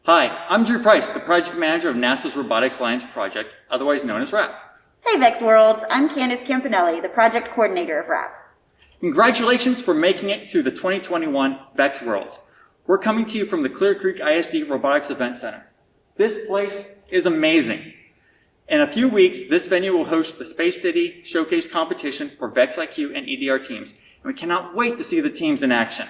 Hi, I'm Drew Price, the project manager of NASA's Robotics Alliance project, otherwise known as RAP. Hey Vex Worlds, I'm Candace Campanelli, the project coordinator of RAP. Congratulations for making it to the 2021 VEX Worlds. We're coming to you from the Clear Creek ISD Robotics Event Center. This place is amazing. In a few weeks, this venue will host the Space City Showcase competition for VEX IQ and EDR teams, and we cannot wait to see the teams in action.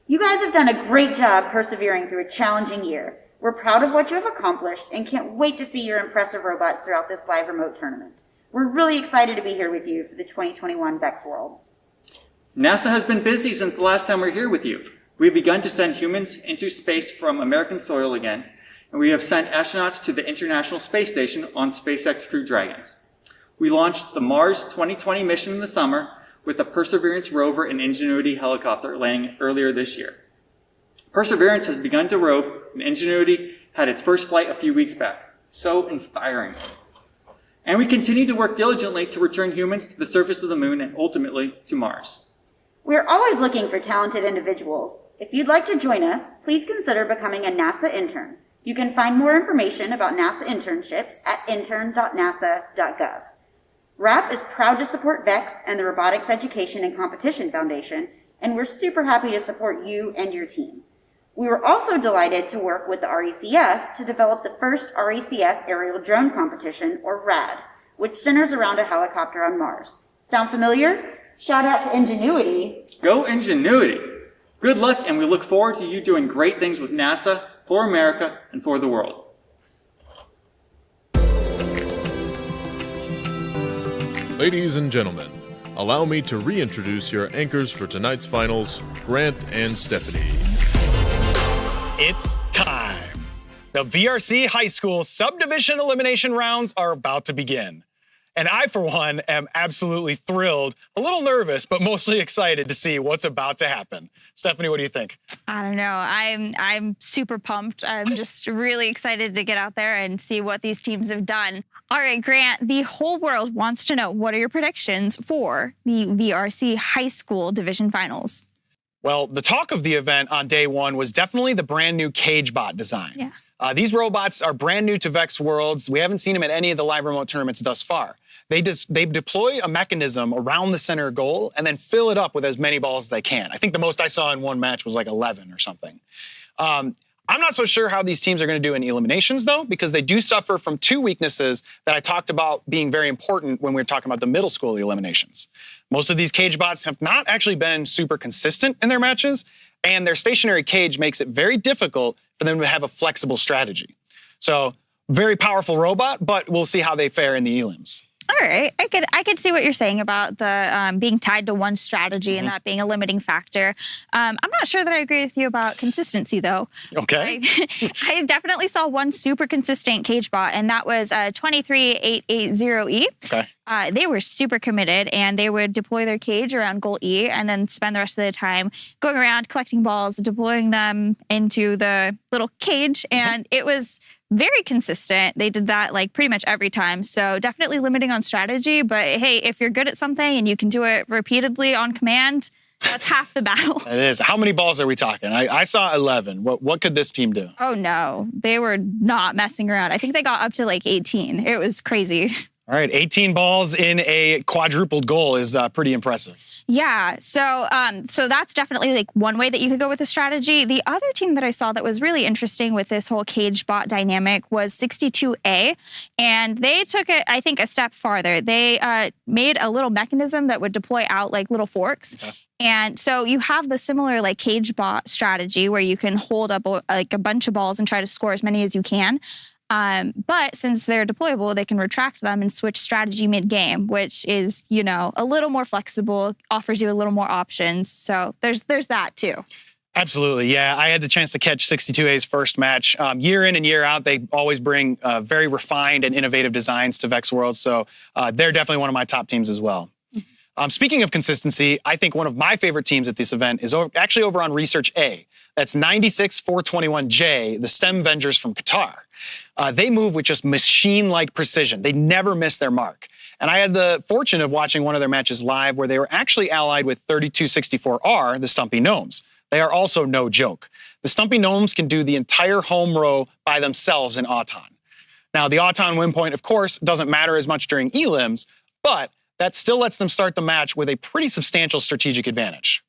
You guys have done a great job persevering through a challenging year. We're proud of what you have accomplished and can't wait to see your impressive robots throughout this live remote tournament. We're really excited to be here with you for the 2021 VEX Worlds. NASA has been busy since the last time we were here with you. We've begun to send humans into space from American soil again, and we have sent astronauts to the International Space Station on SpaceX Crew Dragons. We launched the Mars 2020 mission in the summer with the Perseverance rover and Ingenuity helicopter landing earlier this year. Perseverance has begun to rove, and Ingenuity had its first flight a few weeks back. So inspiring. And we continue to work diligently to return humans to the surface of the moon and ultimately to Mars. We're always looking for talented individuals. If you'd like to join us, please consider becoming a NASA intern. You can find more information about NASA internships at intern.nasa.gov. RAP is proud to support VEX and the Robotics Education and Competition Foundation, and we're super happy to support you and your team. We were also delighted to work with the RECF to develop the first RECF aerial drone competition, or RAD, which centers around a helicopter on Mars. Sound familiar? Shout out to Ingenuity. Go Ingenuity! Good luck, and we look forward to you doing great things with NASA, for America, and for the world. Ladies and gentlemen, allow me to reintroduce your anchors for tonight's finals, Grant and Stephanie. It's time. The VRC High School Subdivision Elimination Rounds are about to begin. And I, for one, am absolutely thrilled, a little nervous, but mostly excited to see what's about to happen. Stephanie, what do you think? I don't know. I'm super pumped. I'm just really excited to get out there and see what these teams have done. All right, Grant, the whole world wants to know, what are your predictions for the VRC High School Division Finals? Well, the talk of the event on day one was definitely the brand new CageBot design. Yeah. These robots are brand new to VEX Worlds. We haven't seen them at any of the live remote tournaments thus far. They deploy a mechanism around the center goal and then fill it up with as many balls as they can. I think the most I saw in one match was like 11 or something. I'm not so sure how these teams are going to do in eliminations, though, because they do suffer from two weaknesses that I talked about being very important when we were talking about the middle school eliminations. Most of these CageBots have not actually been super consistent in their matches, and their stationary cage makes it very difficult for them to have a flexible strategy. So, very powerful robot, but we'll see how they fare in the elims. All right, I could see what you're saying about the being tied to one strategy and that being a limiting factor. I'm not sure that I agree with you about consistency, though. Okay. I definitely saw one super consistent CageBot, and that was 23880E. Okay. They were super committed, and they would deploy their cage around goal E and then spend the rest of the time going around collecting balls, deploying them into the little cage, and it was very consistent. They did that like pretty much every time. So definitely limiting on strategy. But hey, if you're good at something and you can do it repeatedly on command, that's half the battle. It is. How many balls are we talking? I saw 11. What could this team do? Oh, no. They were not messing around. I think they got up to like 18. It was crazy. All right, 18 balls in a quadrupled goal is pretty impressive. Yeah, so that's definitely like one way that you could go with a strategy. The other team that I saw that was really interesting with this whole CageBot dynamic was 62A, and they took it, I think, a step farther. They made a little mechanism that would deploy out like little forks. Okay. And so you have the similar like CageBot strategy where you can hold up like a bunch of balls and try to score as many as you can. But since they're deployable, they can retract them and switch strategy mid-game, which is, you know, a little more flexible, offers you a little more options. So there's that too. Absolutely, yeah. I had the chance to catch 62A's first match. Year in and year out, they always bring very refined and innovative designs to VEX Worlds. So they're definitely one of my top teams as well. Speaking of consistency, I think one of my favorite teams at this event is actually over on Research A. That's 96421J, the STEM Vengers from Qatar. They move with just machine-like precision. They never miss their mark. And I had the fortune of watching one of their matches live where they were actually allied with 3264R, the Stumpy Gnomes. They are also no joke. The Stumpy Gnomes can do the entire home row by themselves in Auton. Now, the Auton win point, of course, doesn't matter as much during elims, but that still lets them start the match with a pretty substantial strategic advantage.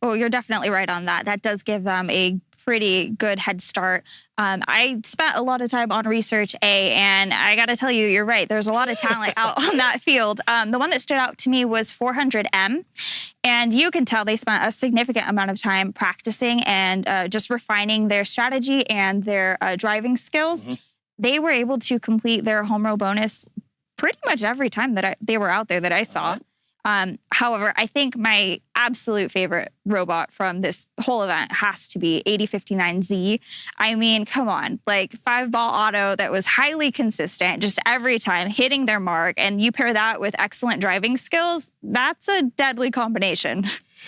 Oh, you're definitely right on that. That does give them a pretty good head start. I spent a lot of time on Research A, and I got to tell you, you're right. There's a lot of talent out on that field. The one that stood out to me was 400M, and you can tell they spent a significant amount of time practicing and just refining their strategy and their driving skills. Mm-hmm. They were able to complete their home row bonus pretty much every time that they were out there that I saw. However, I think my absolute favorite robot from this whole event has to be 8059Z. I mean, come on, like 5-ball auto that was highly consistent, just every time hitting their mark, and you pair that with excellent driving skills, that's a deadly combination.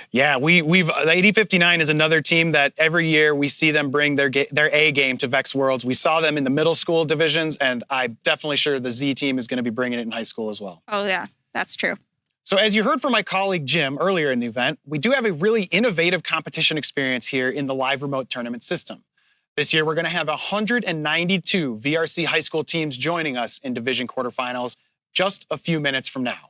Yeah, the 8059 is another team that every year we see them bring their A game to Vex Worlds. We saw them in the middle school divisions, and I'm definitely sure the Z team is going to be bringing it in high school as well. Oh yeah, that's true. So as you heard from my colleague Jim earlier in the event, we do have a really innovative competition experience here in the live remote tournament system. This year, we're going to have 192 VRC high school teams joining us in division quarterfinals just a few minutes from now.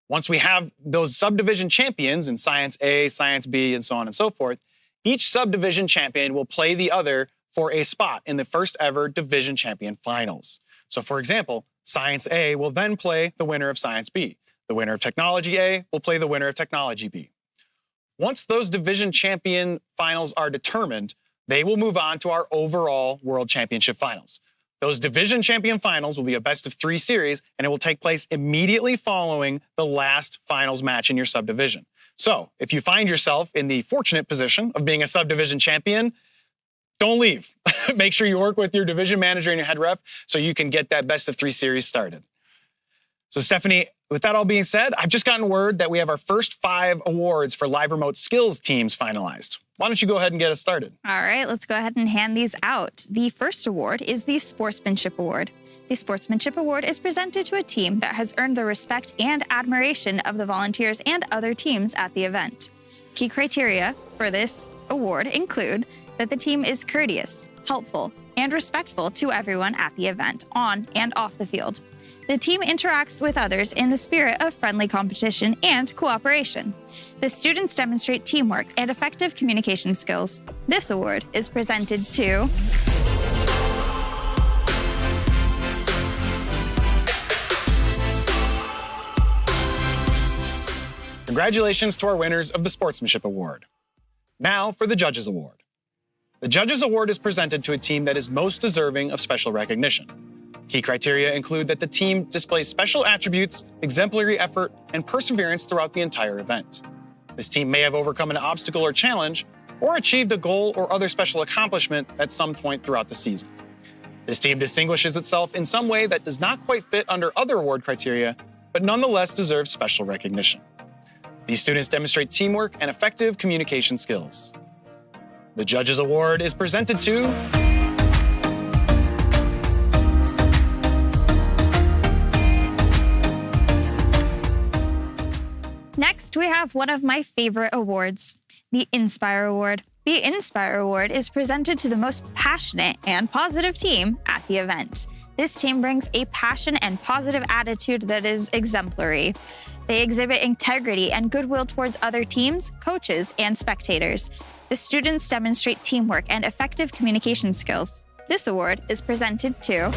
Once we have those subdivision champions in Science A, Science B, and so on and so forth, each subdivision champion will play the other for a spot in the first ever division champion finals. So for example, Science A will then play the winner of Science B. The winner of Technology A will play the winner of Technology B. Once those division champion finals are determined, they will move on to our overall World Championship finals. Those division champion finals will be a best-of-3 series, and it will take place immediately following the last finals match in your subdivision. So if you find yourself in the fortunate position of being a subdivision champion, don't leave. Make sure you work with your division manager and your head ref so you can get that best-of-3 series started. So Stephanie, with that all being said, I've just gotten word that we have our first 5 awards for live remote skills teams finalized. Why don't you go ahead and get us started? All right, let's go ahead and hand these out. The first award is the Sportsmanship Award. The Sportsmanship Award is presented to a team that has earned the respect and admiration of the volunteers and other teams at the event. Key criteria for this award include that the team is courteous, helpful, and respectful to everyone at the event, on and off the field. The team interacts with others in the spirit of friendly competition and cooperation. The students demonstrate teamwork and effective communication skills. This award is presented to Congratulations to our winners of the Sportsmanship Award. Now for the Judges Award. The Judges Award is presented to a team that is most deserving of special recognition. Key criteria include that the team displays special attributes, exemplary effort, and perseverance throughout the entire event. This team may have overcome an obstacle or challenge, or achieved a goal or other special accomplishment at some point throughout the season. This team distinguishes itself in some way that does not quite fit under other award criteria, but nonetheless deserves special recognition. These students demonstrate teamwork and effective communication skills. The Judges Award is presented to Next, we have one of my favorite awards, the Inspire Award. The Inspire Award is presented to the most passionate and positive team at the event. This team brings a passion and positive attitude that is exemplary. They exhibit integrity and goodwill towards other teams, coaches, and spectators. The students demonstrate teamwork and effective communication skills. This award is presented to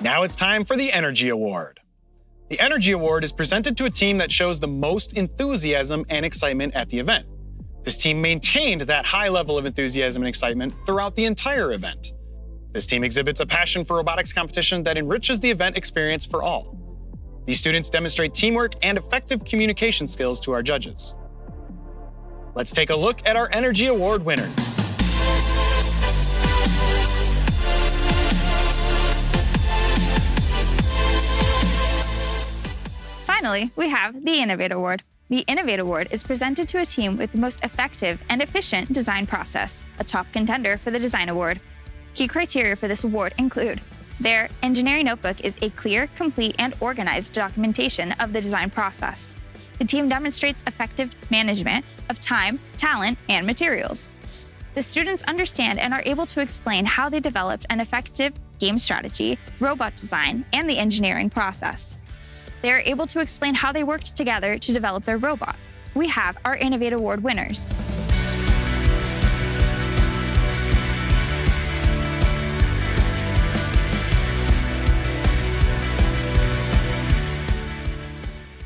Now it's time for the Energy Award. The Energy Award is presented to a team that shows the most enthusiasm and excitement at the event. This team maintained that high level of enthusiasm and excitement throughout the entire event. This team exhibits a passion for robotics competition that enriches the event experience for all. These students demonstrate teamwork and effective communication skills to our judges. Let's take a look at our Energy Award winners. Finally, we have the Innovate Award. The Innovate Award is presented to a team with the most effective and efficient design process, a top contender for the Design Award. Key criteria for this award include Their engineering notebook is a clear, complete, and organized documentation of the design process. The team demonstrates effective management of time, talent, and materials. The students understand and are able to explain how they developed an effective game strategy, robot design, and the engineering process. They are able to explain how they worked together to develop their robot. We have our Innovate Award winners.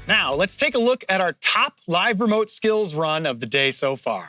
Now, let's take a look at our top live remote skills run of the day so far.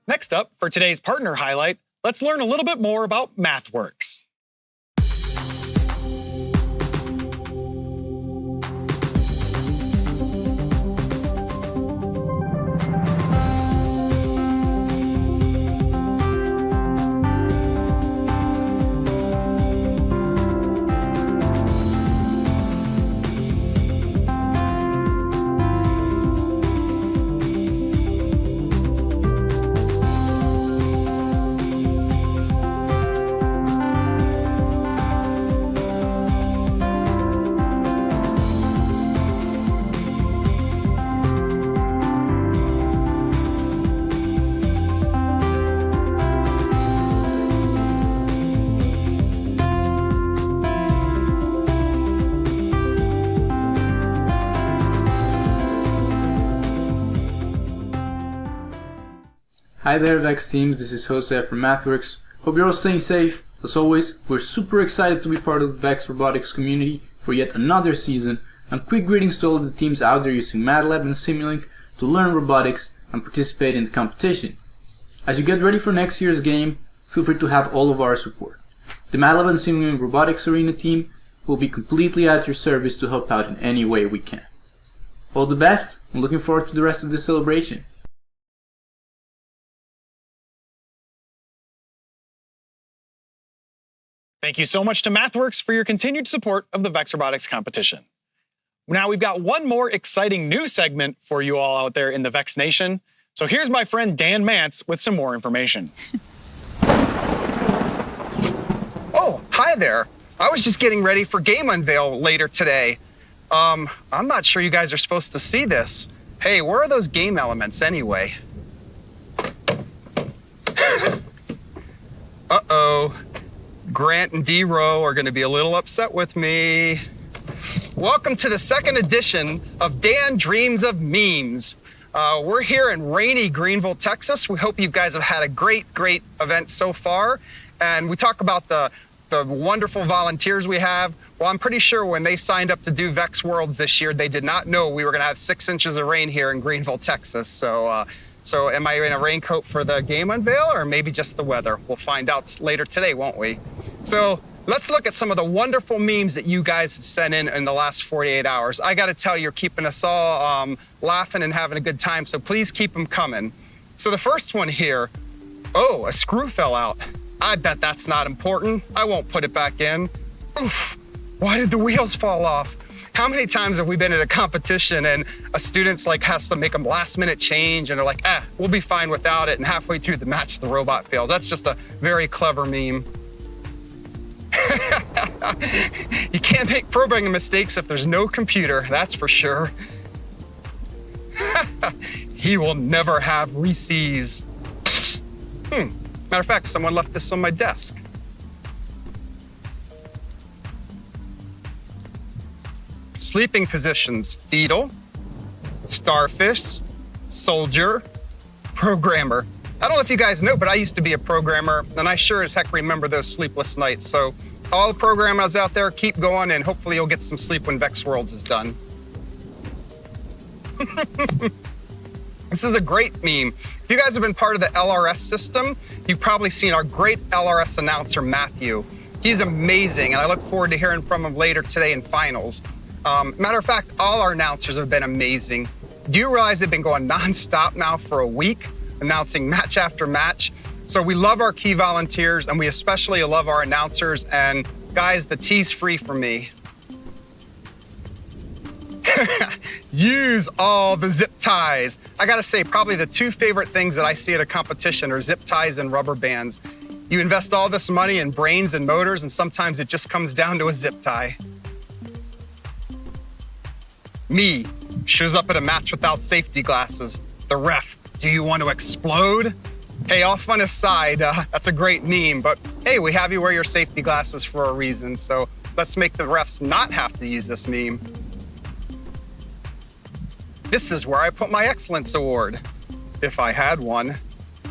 Next up, for today's partner highlight, let's learn a little bit more about MathWorks. Hi there VEX teams, this is Jose from MathWorks. Hope you're all staying safe. As always, we're super excited to be part of the VEX robotics community for yet another season, and quick greetings to all of the teams out there using MATLAB and Simulink to learn robotics and participate in the competition. As you get ready for next year's game, feel free to have all of our support. The MATLAB and Simulink Robotics Arena team will be completely at your service to help out in any way we can. All the best, and looking forward to the rest of the celebration. Thank you so much to MathWorks for your continued support of the VEX Robotics competition. Now we've got one more exciting new segment for you all out there in the VEX Nation. So here's my friend Dan Mance with some more information. Oh, hi there. I was just getting ready for Game Unveil later today. I'm not sure you guys are supposed to see this. Hey, where are those game elements anyway? Uh-oh. Grant and D-Row are gonna be a little upset with me. Welcome to the second edition of Dan Dreams of Memes. We're here in rainy Greenville, Texas. We hope you guys have had a great event so far. And we talk about the wonderful volunteers we have. Well, I'm pretty sure when they signed up to do VEX Worlds this year, they did not know we were gonna have 6 inches of rain here in Greenville, Texas. So am I in a raincoat for the game unveil or maybe just the weather? We'll find out later today, won't we? So let's look at some of the wonderful memes that you guys have sent in the last 48 hours. I gotta tell you, you're keeping us all laughing and having a good time, so please keep them coming. So the first one here, oh, a screw fell out. I bet that's not important. I won't put it back in. Oof, why did the wheels fall off? How many times have we been at a competition and a student's like has to make a last minute change and they're like, we'll be fine without it, and halfway through the match, the robot fails. That's just a very clever meme. You can't make programming mistakes if there's no computer, that's for sure. He will never have Reese's. Matter of fact, someone left this on my desk. Sleeping positions: fetal, starfish, soldier, programmer. I don't know if you guys know, but I used to be a programmer, and I sure as heck remember those sleepless nights. So all the programmers out there, keep going, and hopefully you'll get some sleep when Vex Worlds is done. This is a great meme. If you guys have been part of the LRS system, you've probably seen our great LRS announcer, Matthew. He's amazing, and I look forward to hearing from him later today in finals. Matter of fact, all our announcers have been amazing. Do you realize they've been going nonstop now for a week, announcing match after match? So we love our key volunteers, and we especially love our announcers. And guys, the tea's free for me. Use all the zip ties. I gotta say, probably the two favorite things that I see at a competition are zip ties and rubber bands. You invest all this money in brains and motors, and sometimes it just comes down to a zip tie. Me shows up at a match without safety glasses. The ref, do you want to explode? Hey, all fun aside, that's a great meme, but hey, we have you wear your safety glasses for a reason, so let's make the refs not have to use this meme. This is where I put my Excellence Award, if I had one.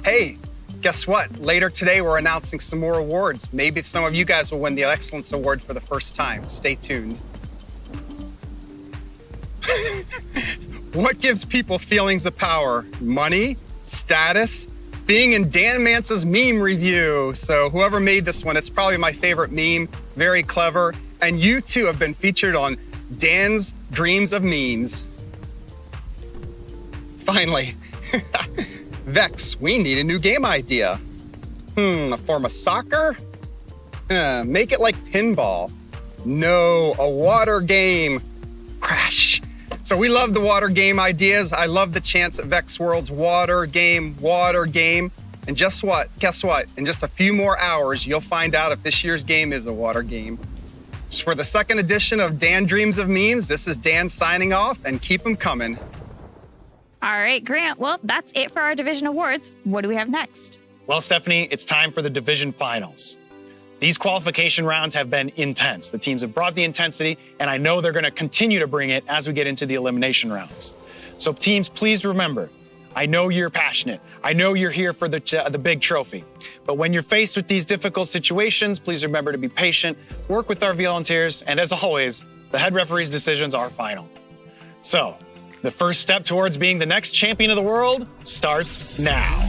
Hey, guess what? Later today, we're announcing some more awards. Maybe some of you guys will win the Excellence Award for the first time. Stay tuned. What gives people feelings of power? Money? Status? Being in Dan Mance's meme review. So whoever made this one, it's probably my favorite meme. Very clever. And you too have been featured on Dan's Dreams of Memes. Finally. Vex, we need a new game idea. A form of soccer? Make it like pinball. No, a water game. Crash. So we love the water game ideas. I love the chance at Vex World's water game. And guess what? In just a few more hours, you'll find out if this year's game is a water game. For the second edition of Dan Dreams of Memes, this is Dan signing off, and keep them coming. All right, Grant. Well, that's it for our division awards. What do we have next? Well, Stephanie, it's time for the division finals. These qualification rounds have been intense. The teams have brought the intensity, and I know they're going to continue to bring it as we get into the elimination rounds. So teams, please remember, I know you're passionate. I know you're here for the big trophy. But when you're faced with these difficult situations, please remember to be patient, work with our volunteers, and as always, the head referee's decisions are final. So, the first step towards being the next champion of the world starts now.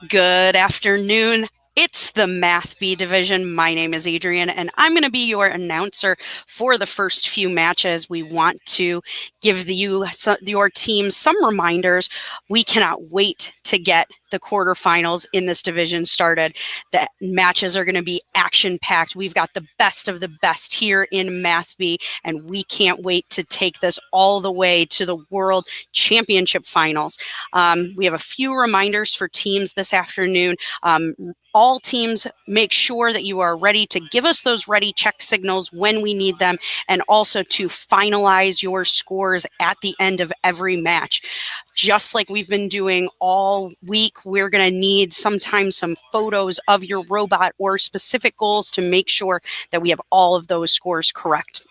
Good afternoon. It's the Math B division. My name is Adrian, and I'm going to be your announcer for the first few matches. We want to give your team some reminders. We cannot wait to get the quarterfinals in this division started. The matches are going to be action-packed. We've got the best of the best here in Math B, and we can't wait to take this all the way to the World Championship Finals. We have a few reminders for teams this afternoon. All teams, make sure that you are ready to give us those ready check signals when we need them, and also to finalize your scores at the end of every match. Just like we've been doing all week, we're going to need sometimes some photos of your robot or specific goals to make sure that we have all of those scores correct.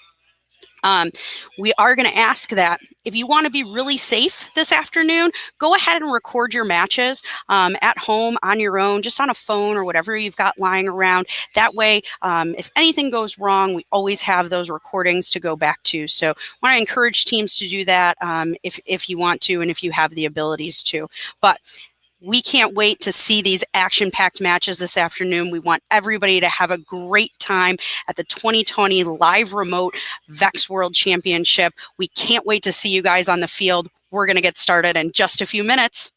We are going to ask that if you want to be really safe this afternoon, go ahead and record your matches at home on your own, just on a phone or whatever you've got lying around. That way, if anything goes wrong, we always have those recordings to go back to. So I want to encourage teams to do that if you want to and if you have the abilities to. But we can't wait to see these action-packed matches this afternoon. We want everybody to have a great time at the 2020 live remote VEX World Championship. We can't wait to see you guys on the field. We're going to get started in just a few minutes.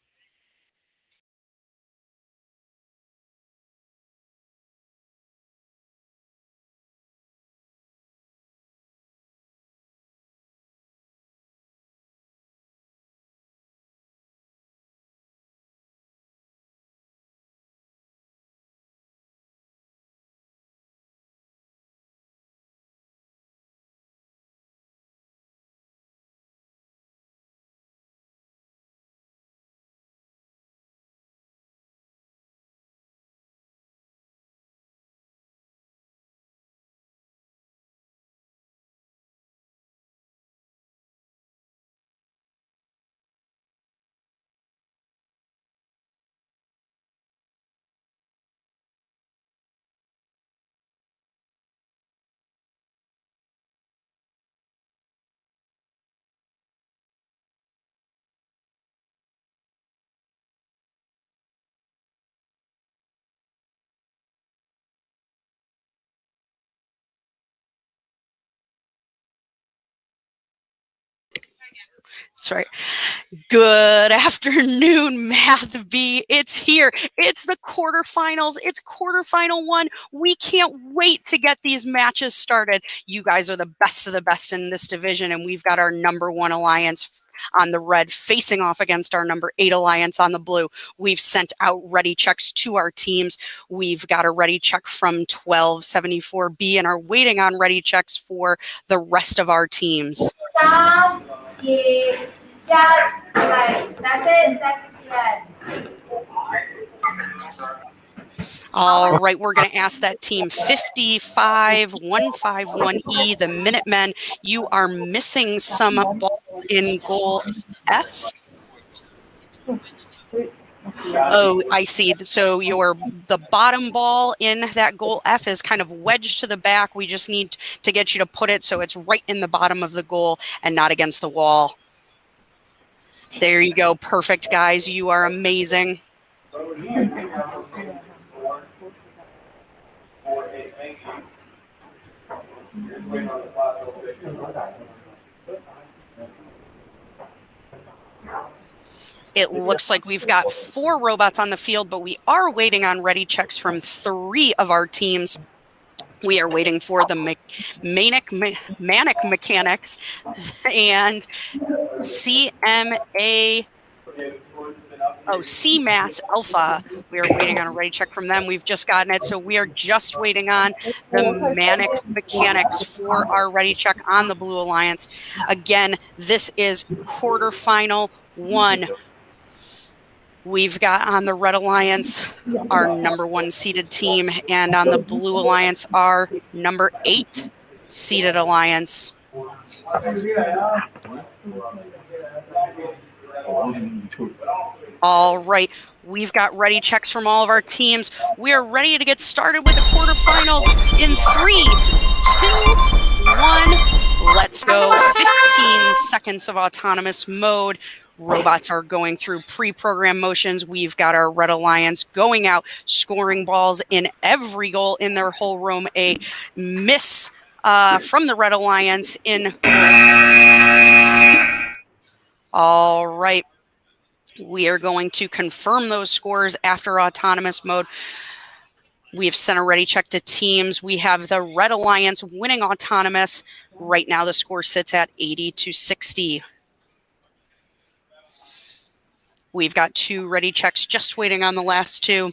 That's right. Good afternoon, Math B. It's here. It's the quarterfinals. It's quarterfinal one. We can't wait to get these matches started. You guys are the best of the best in this division, and we've got our #1 alliance on the red facing off against our #8 alliance on the blue. We've sent out ready checks to our teams. We've got a ready check from 1274B and are waiting on ready checks for the rest of our teams. All right, we're going to ask that team 55151E, the Minutemen. You are missing some balls in goal F. Oh, I see. So the bottom ball in that goal F is kind of wedged to the back. We just need to get you to put it so it's right in the bottom of the goal and not against the wall. There you go. Perfect, guys. You are amazing. It looks like we've got 4 robots on the field, but we are waiting on ready checks from 3 of our teams. We are waiting for the Manic Mechanics and CMAS Alpha. We are waiting on a ready check from them. We've just gotten it, so we are just waiting on the Manic Mechanics for our ready check on the Blue Alliance. Again, this is quarterfinal 1. We've got on the Red Alliance our #1 seeded team, and on the Blue Alliance our #8 seeded alliance. All right, we've got ready checks from all of our teams. We are ready to get started with the quarterfinals in 3, 2, 1. Let's go. 15 seconds of autonomous mode. Robots are going through pre-program motions. We've got our Red Alliance going out, scoring balls in every goal in their whole room. A miss from the Red Alliance in goal. All right. We are going to confirm those scores after autonomous mode. We have sent a ready check to teams. We have the Red Alliance winning autonomous. Right now the score sits at 80-60. We've got 2 ready checks just waiting on the last 2.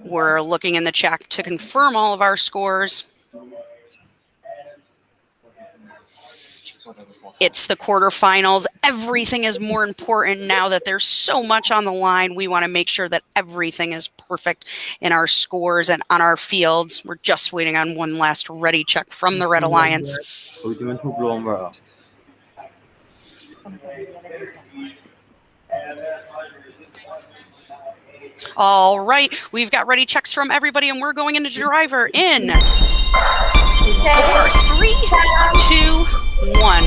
We're looking in the chat to confirm all of our scores. It's the quarterfinals. Everything is more important now that there's so much on the line. We want to make sure that everything is perfect in our scores and on our fields. We're just waiting on one last ready check from the Red Alliance. All right, we've got ready checks from everybody, and we're going into driver in 4, 3, 2, 1.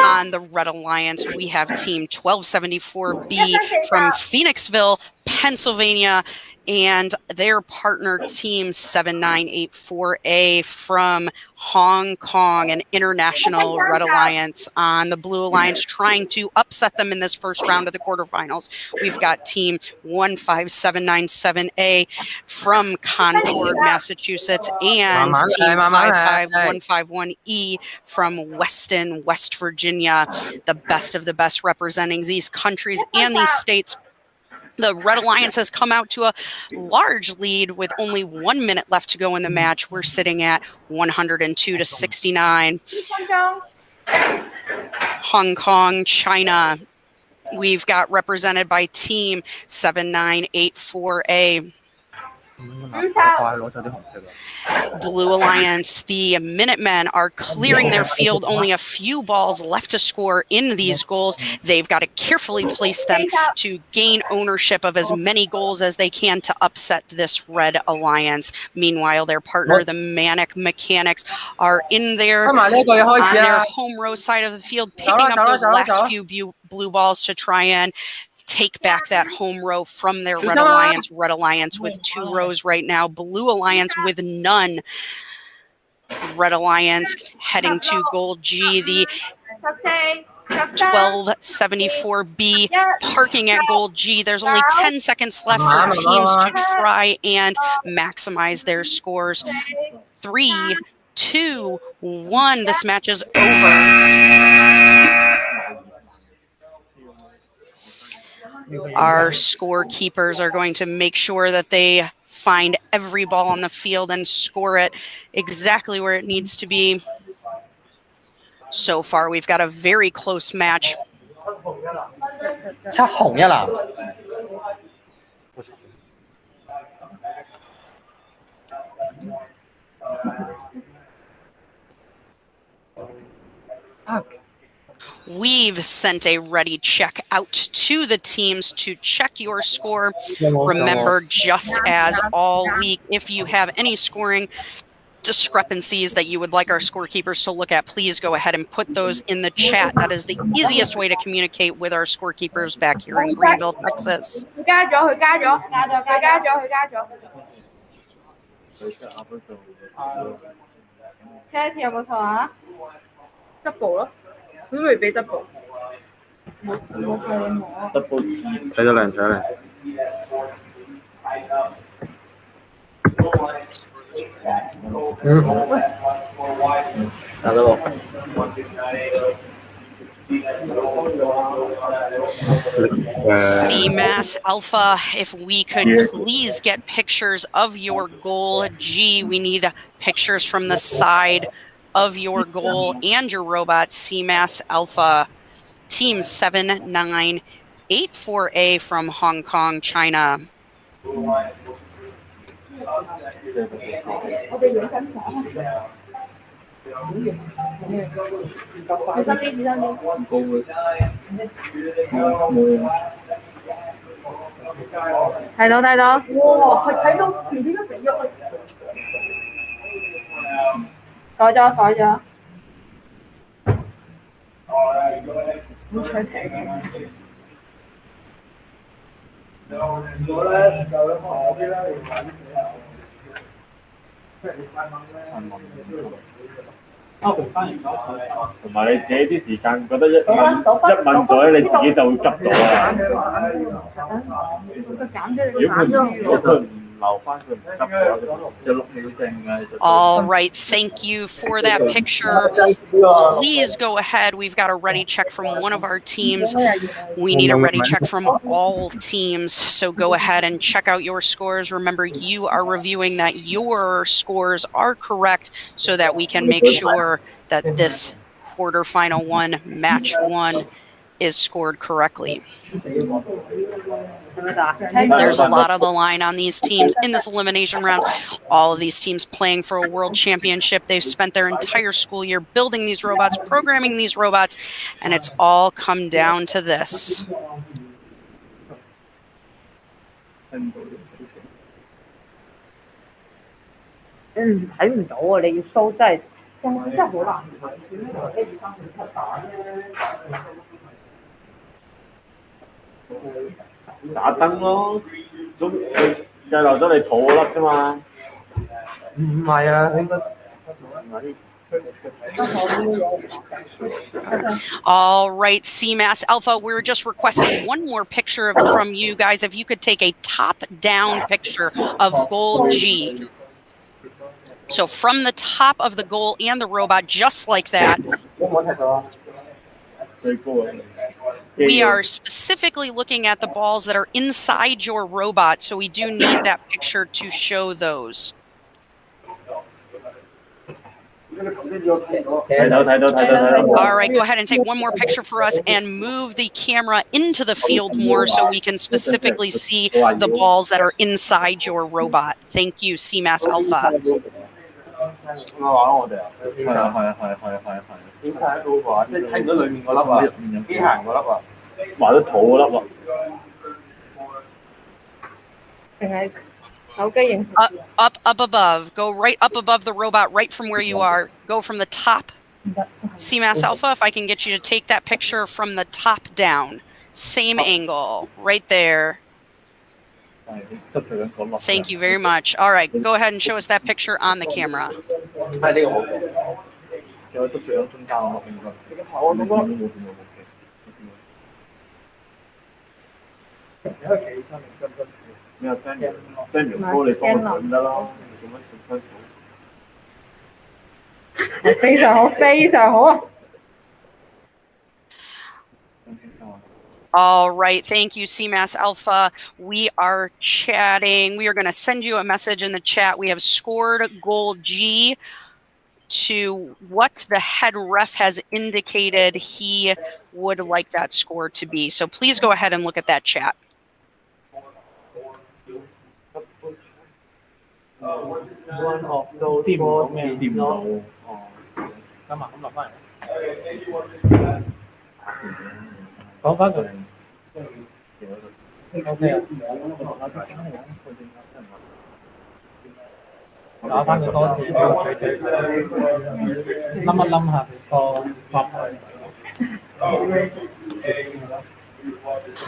On the Red Alliance, we have team 1274B from Phoenixville, Pennsylvania, and their partner team 7984A from Hong Kong, an international Red Alliance. On the Blue Alliance, trying to upset them in this first round of the quarterfinals, we've got team 15797A from Concord, Massachusetts, and team 55151E from Weston, West Virginia. The best of the best representing these countries and these states. The Red Alliance has come out to a large lead with only 1 minute left to go in the match. We're sitting at 102-69. Hong Kong, China. We've got represented by team 7984A. Blue Alliance, the Minutemen are clearing their field. Only a few balls left to score in these goals. They've got to carefully place them to gain ownership of as many goals as they can to upset this Red Alliance. Meanwhile, their partner, the Manic Mechanics, are in there on their home row side of the field, picking up those last few blue balls to try and take back that home row from their Red Alliance. Red Alliance with 2 rows right now. Blue Alliance with none. Red Alliance heading to goal G. The 1274B parking at goal G. There's only 10 seconds left for teams to try and maximize their scores. 3, 2, 1. This match is over. Our scorekeepers are going to make sure that they find every ball on the field and score it exactly where it needs to be. So far, we've got a very close match. We've sent a ready check out to the teams to check your score. Remember, just as all week, if you have any scoring discrepancies that you would like our scorekeepers to look at, please go ahead and put those in the chat. That is the easiest way to communicate with our scorekeepers back here in Greenville, Texas. CMAS Alpha, if we could please get pictures of your goal. G, we need pictures from the side of your goal and your robot. CMAS Alpha, team 7984A from Hong Kong, China. 同埋你自己啲時間覺得一問咗咧，你自己就會急咗啊！如果佢唔留翻，佢唔急嘅話，就6秒正嘅。All right, thank you for that picture. Please go ahead. We've got a ready check from one of our teams. We need a ready check from all teams. So go ahead and check out your scores. Remember, you are reviewing that your scores are correct so that we can make sure that this quarterfinal one, match one, is scored correctly. There's a lot of the line on these teams in this elimination round. All of these teams playing for a world championship. They've spent their entire school year building these robots, programming these robots, and it's all come down to this. 睇唔到啊！你要 show 真係好難。打燈咯，咁你計漏咗你肚嗰粒啫嘛。唔係啊，應該唔係。All right, CMAS Alpha, we're just requesting one more picture from you guys. If you could take a top-down picture of Goal G. So from the top of the goal and the robot, just like that. We are specifically looking at the balls that are inside your robot, so we do need that picture to show those. All right, go ahead and take one more picture for us and move the camera into the field more so we can specifically see the balls that are inside your robot. Thank you, CMAS Alpha. 係啊，點睇到話即係睇唔到裡面嗰粒啊？機械嗰粒啊？話咗肚嗰粒啊？定係手機影？ Up above. Go right up above the robot, right from where you are. Go from the top. CMAS Alpha, if I can get you to take that picture from the top down. Same angle, right there. Thank you very much. All right, go ahead and show us that picture on the camera. All right, thank you, CMAS Alpha. We are chatting. We are going to send you a message in the chat. We have scored Goal G to what the head ref has indicated he would like that score to be. So please go ahead and look at that chat.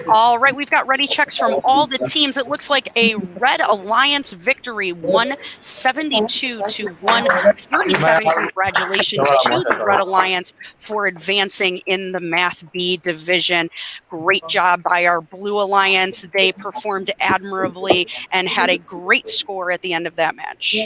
All right, we've got ready checks from all the teams. It looks like a Red Alliance victory, 172 to 137. Congratulations to the Red Alliance for advancing in the Math B division. Great job by our Blue Alliance. They performed admirably and had a great score at the end of that match.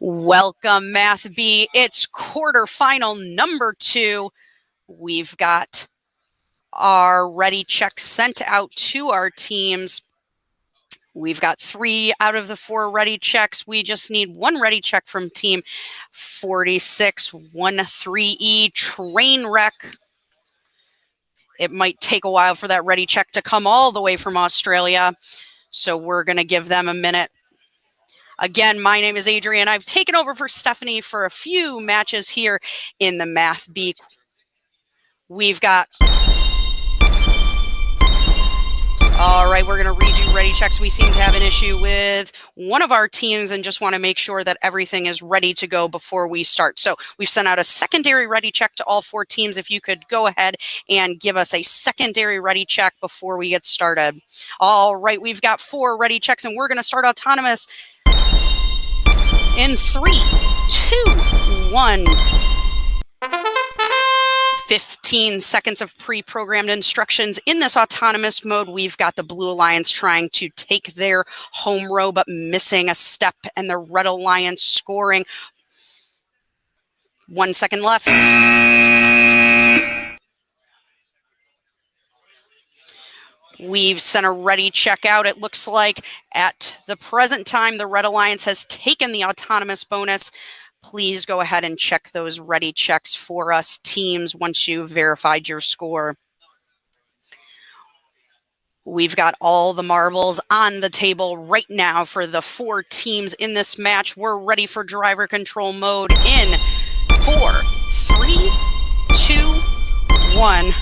Welcome, Math B. It's quarterfinal number 2. We've got our ready checks sent out to our teams. We've got 3 out of the 4 ready checks. We just need 1 ready check from team 4613E Trainwreck. It might take a while for that ready check to come all the way from Australia, so we're going to give them a minute. Again, my name is Adrian. I've taken over for Stephanie for a few matches here in the Math B. We've got... All right, we're going to redo ready checks. We seem to have an issue with one of our teams and just want to make sure that everything is ready to go before we start. So we've sent out a secondary ready check to all 4 teams. If you could go ahead and give us a secondary ready check before we get started. All right, we've got 4 ready checks and we're going to start autonomous in 3, 2, 1. 15 seconds of pre-programmed instructions. In this autonomous mode, we've got the Blue Alliance trying to take their home row, but missing a step, and the Red Alliance scoring. 1 second left. We've sent a ready check out. It looks like at the present time, the Red Alliance has taken the autonomous bonus. Please go ahead and check those ready checks for us, teams, once you've verified your score. We've got all the marbles on the table right now for the 4 teams in this match. We're ready for driver control mode in 4, 3, 2, 1.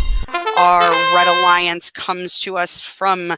Our Red Alliance comes to us from...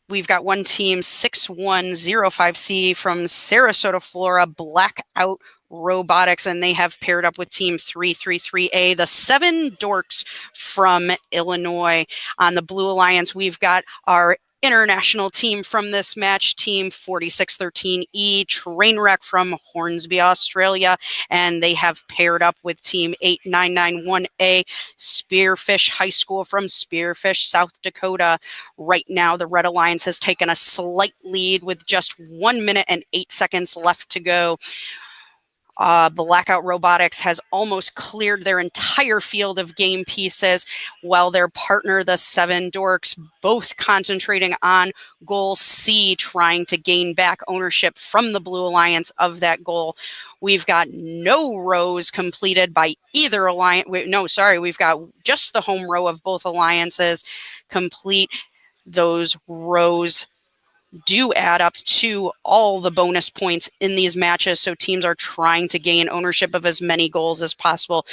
We've got one team, 6105C from Sarasota, Florida, Blackout Robotics, and they have paired up with team 333A, the 7 Dorks from Illinois. On the Blue Alliance, we've got our international team from this match, team 4613E, Trainwreck from Hornsby, Australia, and they have paired up with team 8991A, Spearfish High School from Spearfish, South Dakota. Right now, the Red Alliance has taken a slight lead with just 1 minute and 8 seconds left to go. Blackout Robotics has almost cleared their entire field of game pieces, while their partner, the 7 Dorks, both concentrating on goal C, trying to gain back ownership from the Blue Alliance of that goal. We've got no rows completed by either alliance. We've got just the home row of both alliances complete. Those rows do add up to all the bonus points in these matches, so teams are trying to gain ownership of as many goals as possible.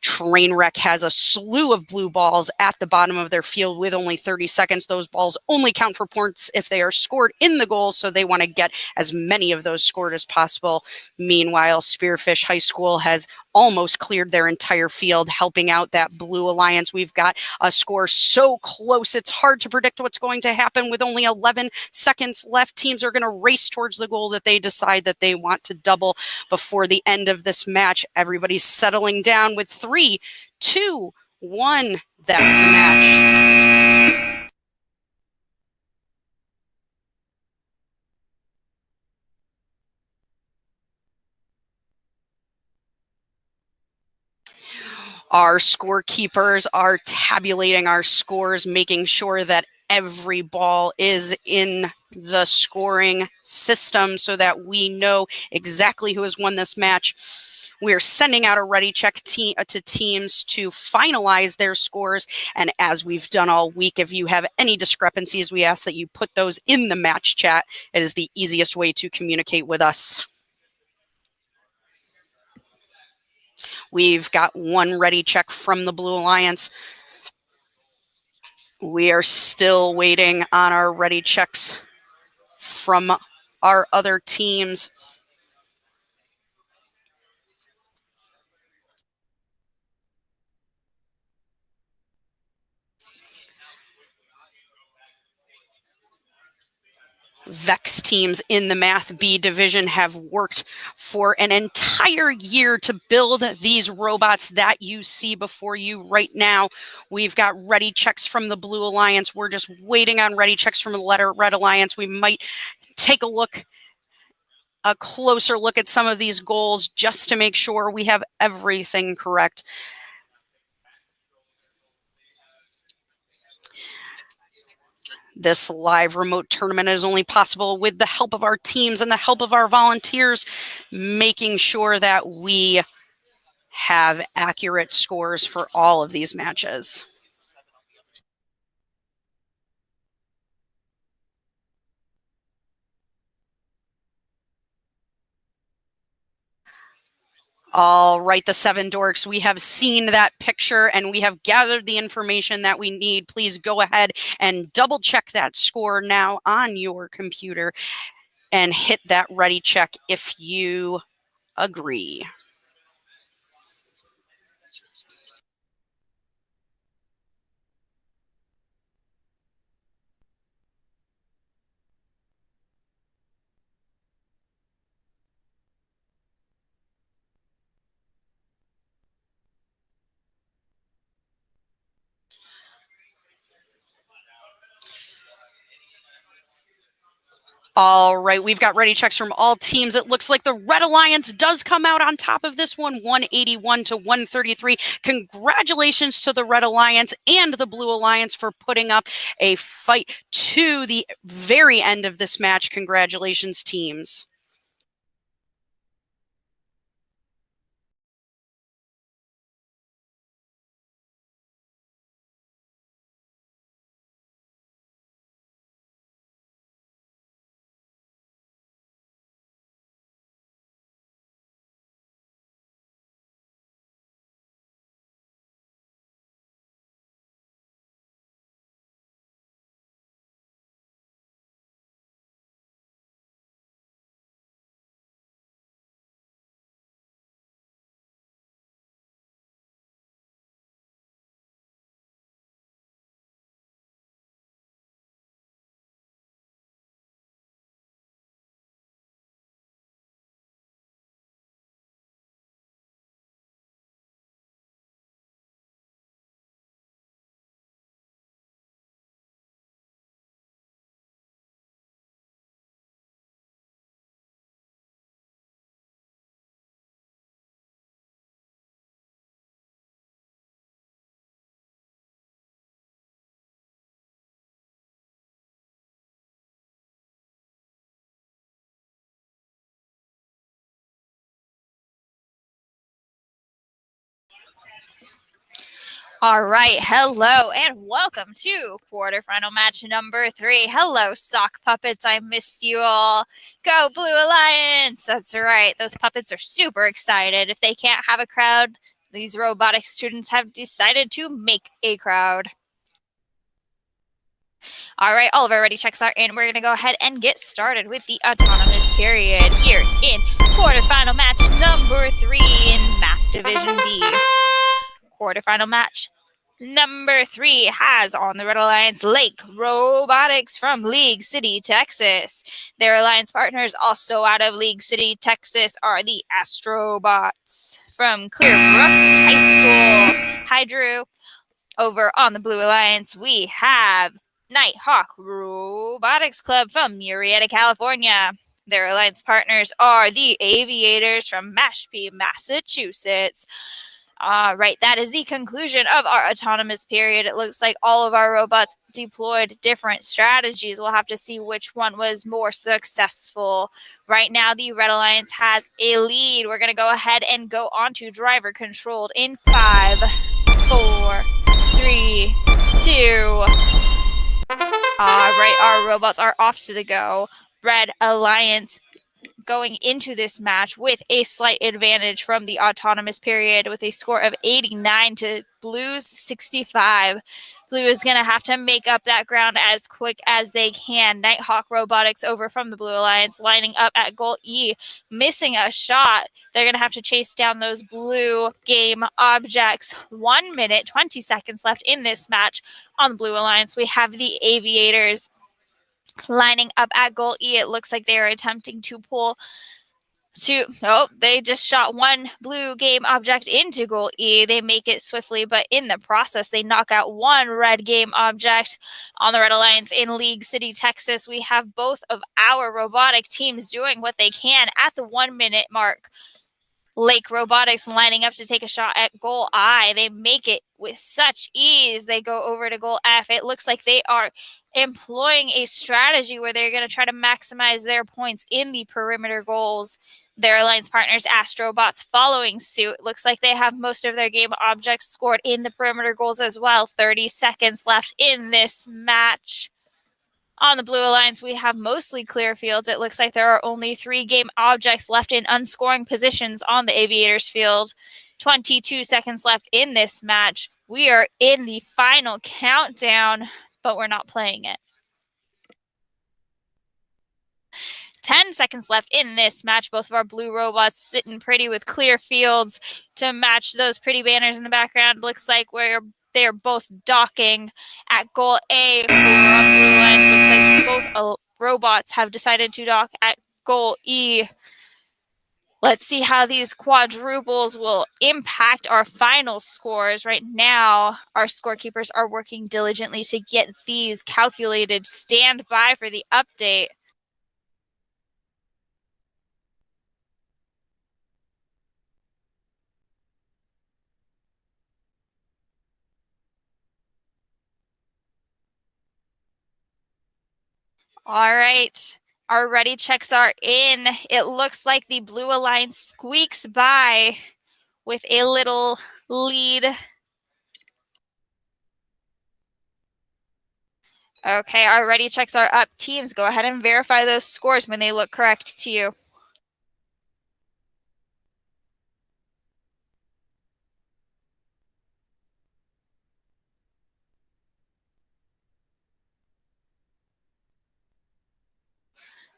Trainwreck has a slew of blue balls at the bottom of their field with only 30 seconds. Those balls only count for points if they are scored in the goals, so they want to get as many of those scored as possible. Meanwhile, Spearfish High School has almost cleared their entire field, helping out that Blue Alliance. We've got a score so close, it's hard to predict what's going to happen. With only 11 seconds left, teams are going to race towards the goal that they decide that they want to double before the end of this match. Everybody's settling down with 3, 2, 1. That's the match. Our scorekeepers are tabulating our scores, making sure that every ball is in the scoring system so that we know exactly who has won this match. We're sending out a ready check to teams to finalize their scores. And as we've done all week, if you have any discrepancies, we ask that you put those in the match chat. It is the easiest way to communicate with us. We've got one ready check from the Blue Alliance. We are still waiting on our ready checks from our other teams. Vex teams in the Math B division have worked for an entire year to build these robots that you see before you right now. We've got ready checks from the Blue Alliance. We're just waiting on ready checks from the Red Alliance. We might take a closer look at some of these goals just to make sure we have everything correct. This live remote tournament is only possible with the help of our teams and the help of our volunteers, making sure that we have accurate scores for all of these matches. All right, the 7 dorks, we have seen that picture and we have gathered the information that we need. Please go ahead and double check that score now on your computer and hit that ready check if you agree. All right, we've got ready checks from all teams. It looks like the Red Alliance does come out on top of this one, 181 to 133. Congratulations to the Red Alliance and the Blue Alliance for putting up a fight to the very end of this match. Congratulations, teams. All right, hello and welcome to quarterfinal match number 3. Hello, sock puppets, I missed you all. Go Blue Alliance! That's right, those puppets are super excited. If they can't have a crowd, these robotic students have decided to make a crowd. All right, all of our ready checks are in. We're going to go ahead and get started with the autonomous period here in quarterfinal match number 3 in Math Division B. Quarterfinal match number 3 has on the Red Alliance Lake Robotics from League City, Texas. Their alliance partners also out of League City, Texas are the Astrobots from Clearbrook High School. Hi, Drew. Over on the Blue Alliance, we have Nighthawk Robotics Club from Murrieta, California. Their alliance partners are the Aviators from Mashpee, Massachusetts. All right, that is the conclusion of our autonomous period. It looks like all of our robots deployed different strategies. We'll have to see which one was more successful. Right now, the Red Alliance has a lead. We're going to go ahead and go on to driver controlled in 5, 4, 3, 2. All right, our robots are off to the go. Red Alliance going into this match with a slight advantage from the autonomous period with a score of 89 to Blue's 65. Blue is going to have to make up that ground as quick as they can. Nighthawk Robotics over from the Blue Alliance lining up at goal E, missing a shot. They're going to have to chase down those blue game objects. 1 minute, 20 seconds left in this match. On the Blue Alliance, we have the Aviators. Lining up at goal E, it looks like they are attempting to pull they just shot one blue game object into goal E. They make it swiftly, but in the process, they knock out one red game object. On the Red Alliance in League City, Texas, we have both of our robotic teams doing what they can at the 1 minute mark. Lake Robotics lining up to take a shot at goal I. They make it with such ease. They go over to goal F. It looks like they are employing a strategy where they're going to try to maximize their points in the perimeter goals. Their alliance partners, Astrobots, following suit. Looks like they have most of their game objects scored in the perimeter goals as well. 30 seconds left in this match. On the Blue Alliance, we have mostly clear fields. It looks like there are only 3 game objects left in unscoring positions on the Aviators field. 22 seconds left in this match. We are in the final countdown, but we're not playing it. 10 seconds left in this match. Both of our blue robots sitting pretty with clear fields to match those pretty banners in the background. Looks like they're both docking at goal A over on the Blue Alliance. Looks like both robots have decided to dock at goal E. Let's see how these quadruples will impact our final scores. Right now, our scorekeepers are working diligently to get these calculated. Stand by for the update. All right. Our ready checks are in. It looks like the Blue Alliance squeaks by with a little lead. Okay, our ready checks are up. Teams, go ahead and verify those scores when they look correct to you.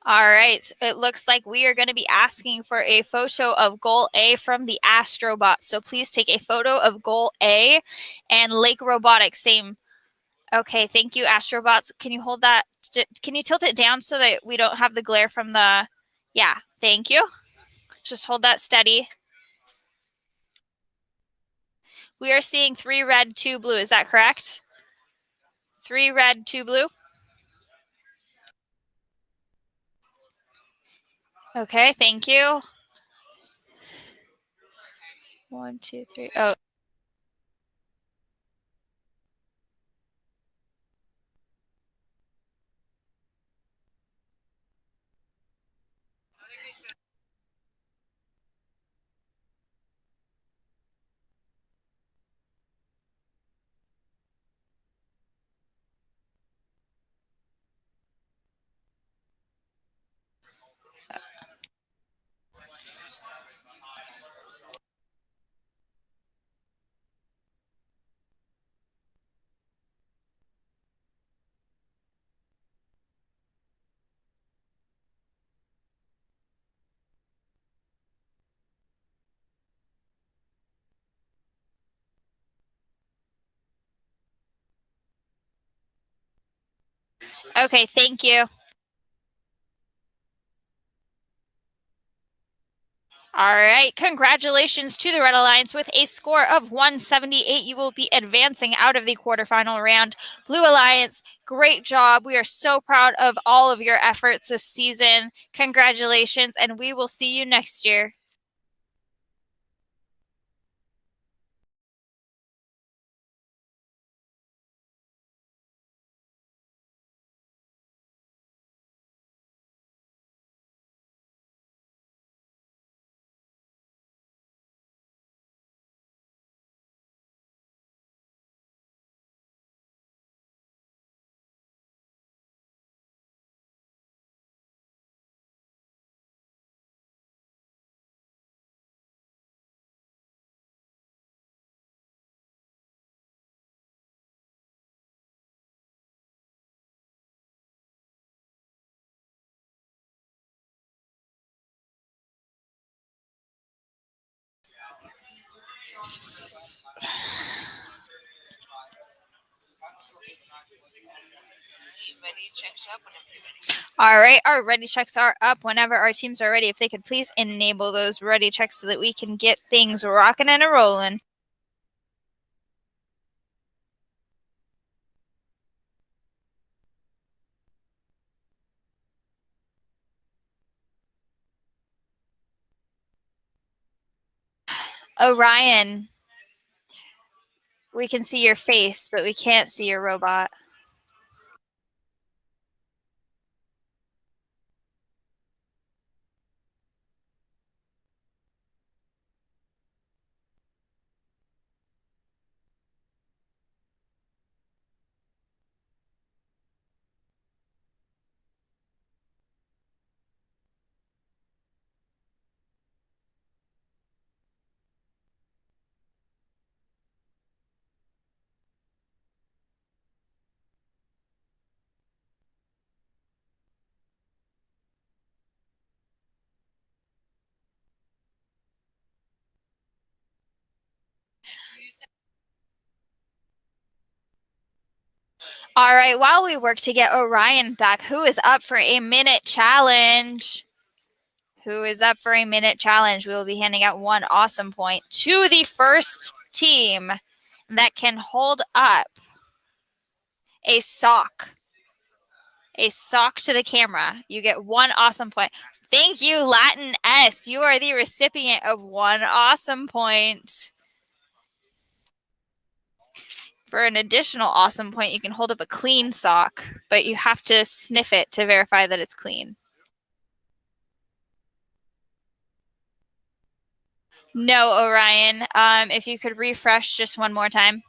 All right, it looks like we are going to be asking for a photo of goal A from the Astrobot. So please take a photo of goal A, and Lake Robotics, same. Okay, thank you, Astrobots. Can you hold that? Can you tilt it down so that we don't have the glare from the... Yeah, thank you. Just hold that steady. We are seeing 3 red, 2 blue. Is that correct? 3 red, 2 blue. Okay, thank you. 1, 2, 3. Oh. Okay, thank you. All right, congratulations to the Red Alliance with a score of 178. You will be advancing out of the quarterfinal round. Blue Alliance, great job. We are so proud of all of your efforts this season. Congratulations, and we will see you next year. All right, our ready checks are up whenever our teams are ready. If they could please enable those ready checks so that we can get things rocking and a rolling. Orion, we can see your face, but we can't see your robot. All right, while we work to get Orion back, who is up for a minute challenge? Who is up for a minute challenge? We will be handing out one awesome point to the first team that can hold up a sock. A sock to the camera. You get one awesome point. Thank you, Latin S. You are the recipient of one awesome point. For an additional awesome point, you can hold up a clean sock, but you have to sniff it to verify that it's clean. No, Orion. If you could refresh just one more time.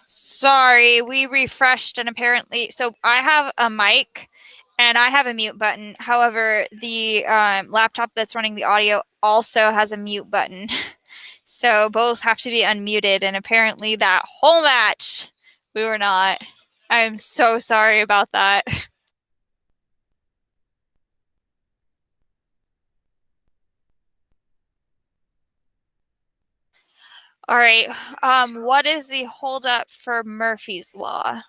Sorry, we refreshed and apparently, so I have a mic and I have a mute button. However, the laptop that's running the audio also has a mute button. So both have to be unmuted. And apparently that whole match, we were not. I'm so sorry about that. All right. What is the holdup for Murphy's Law?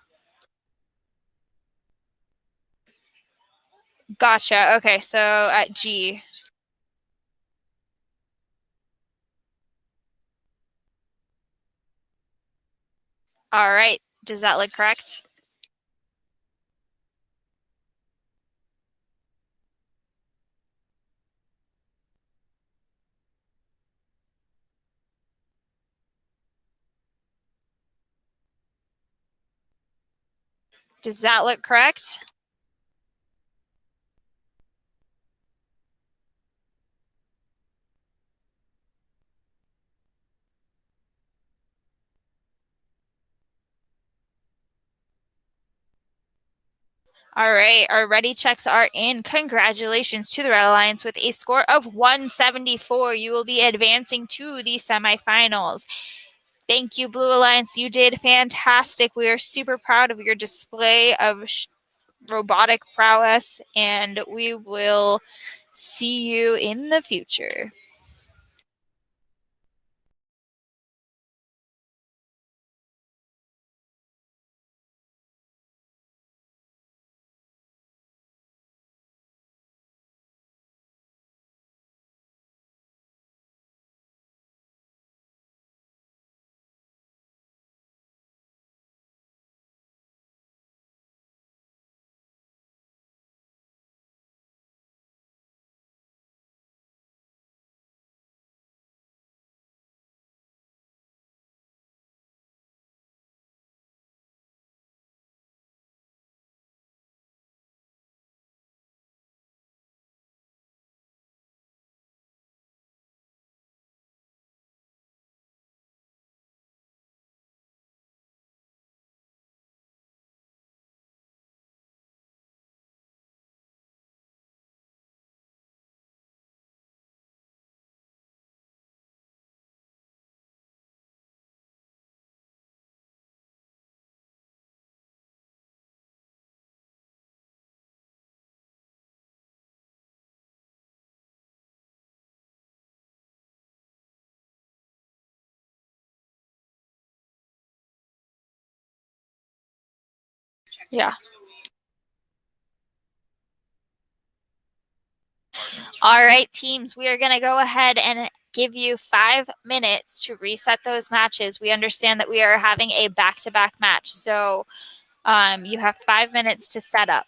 Gotcha. Okay, so at G. All right. Does that look correct? Does that look correct? All right, our ready checks are in. Congratulations to the Red Alliance with a score of 174. You will be advancing to the semifinals. Thank you, Blue Alliance. You did fantastic. We are super proud of your display of robotic prowess, and we will see you in the future. Yeah. All right, teams, we are going to go ahead and give you 5 minutes to reset those matches. We understand that we are having a back-to-back match, so you have 5 minutes to set up.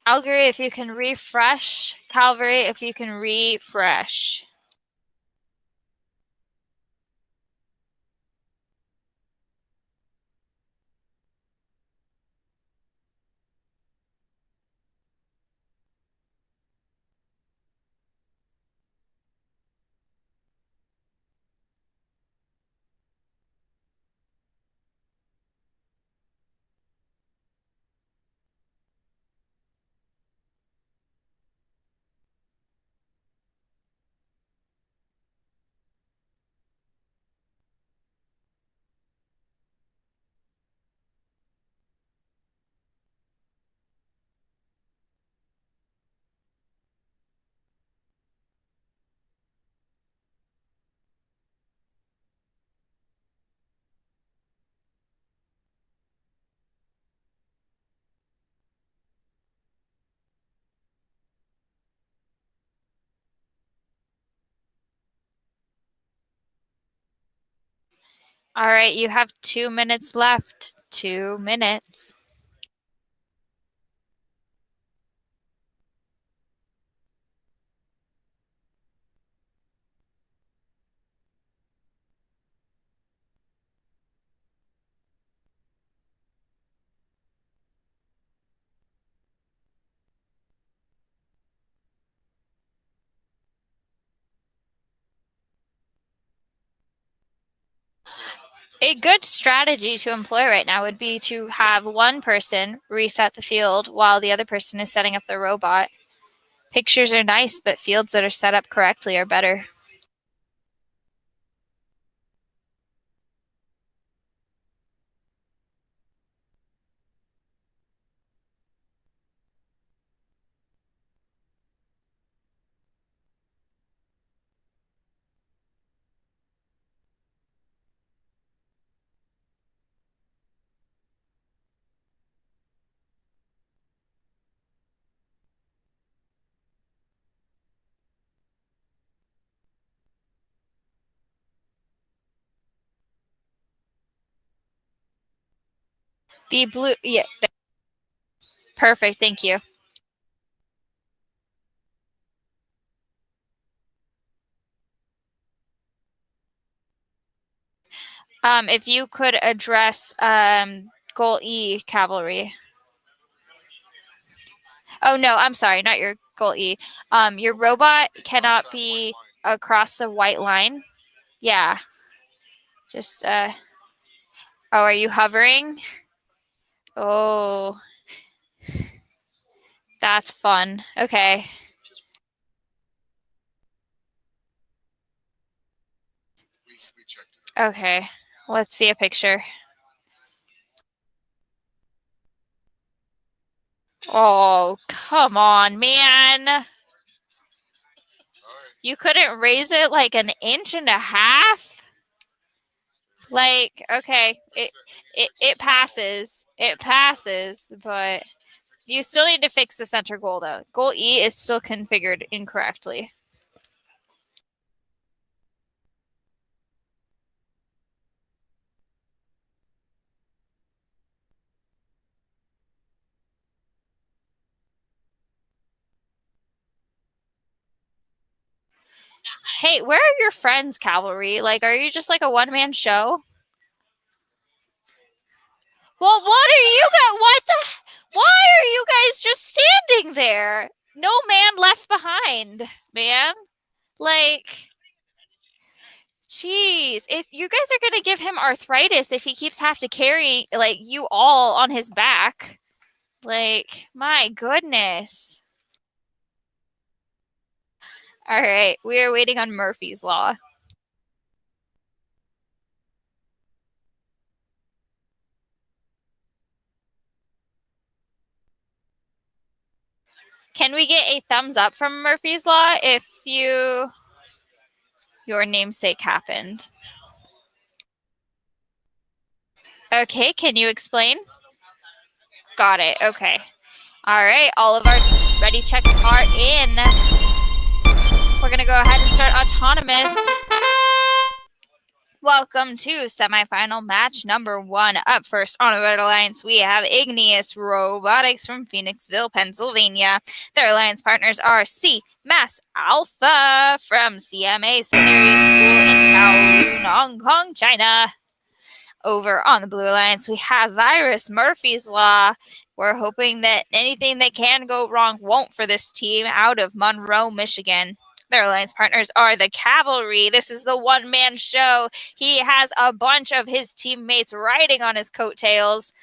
Calgary, if you can refresh. Calvary, if you can refresh. All right, you have 2 minutes left. 2 minutes. A good strategy to employ right now would be to have one person reset the field while the other person is setting up the robot. Pictures are nice, but fields that are set up correctly are better. The blue, yeah, perfect, thank you. If you could address goal E, cavalry. Oh no, I'm sorry, not your goal E. Your robot cannot be across the white line. Yeah. Just oh, are you hovering? Oh. That's fun. Okay. Okay. Let's see a picture. Oh, come on, man. You couldn't raise it like an inch and a half? Like, okay, it passes. It passes, but you still need to fix the center goal though. Goal E is still configured incorrectly. Hey, where are your friends, Cavalry? Like, are you just like a one-man show? Well, what are you guys? What the? Why are you guys just standing there? No man left behind, man. Like, jeez, if you guys are gonna give him arthritis if he keeps have to carry like you all on his back. Like, my goodness. All right, we are waiting on Murphy's Law. Can we get a thumbs up from Murphy's Law if your namesake happened? Okay, can you explain? Got it, okay. All right, all of our ready checks are in. We're gonna go ahead and start autonomous. Welcome to semifinal match number 1. Up first on the Red Alliance, we have Igneous Robotics from Phoenixville, Pennsylvania. Their alliance partners are C Mass Alpha from CMA Secondary School in Kowloon, Hong Kong, China. Over on the Blue Alliance, we have Virus Murphy's Law. We're hoping that anything that can go wrong won't for this team out of Monroe, Michigan. Their alliance partners are the Cavalry. This is the one-man show. He has a bunch of his teammates riding on his coattails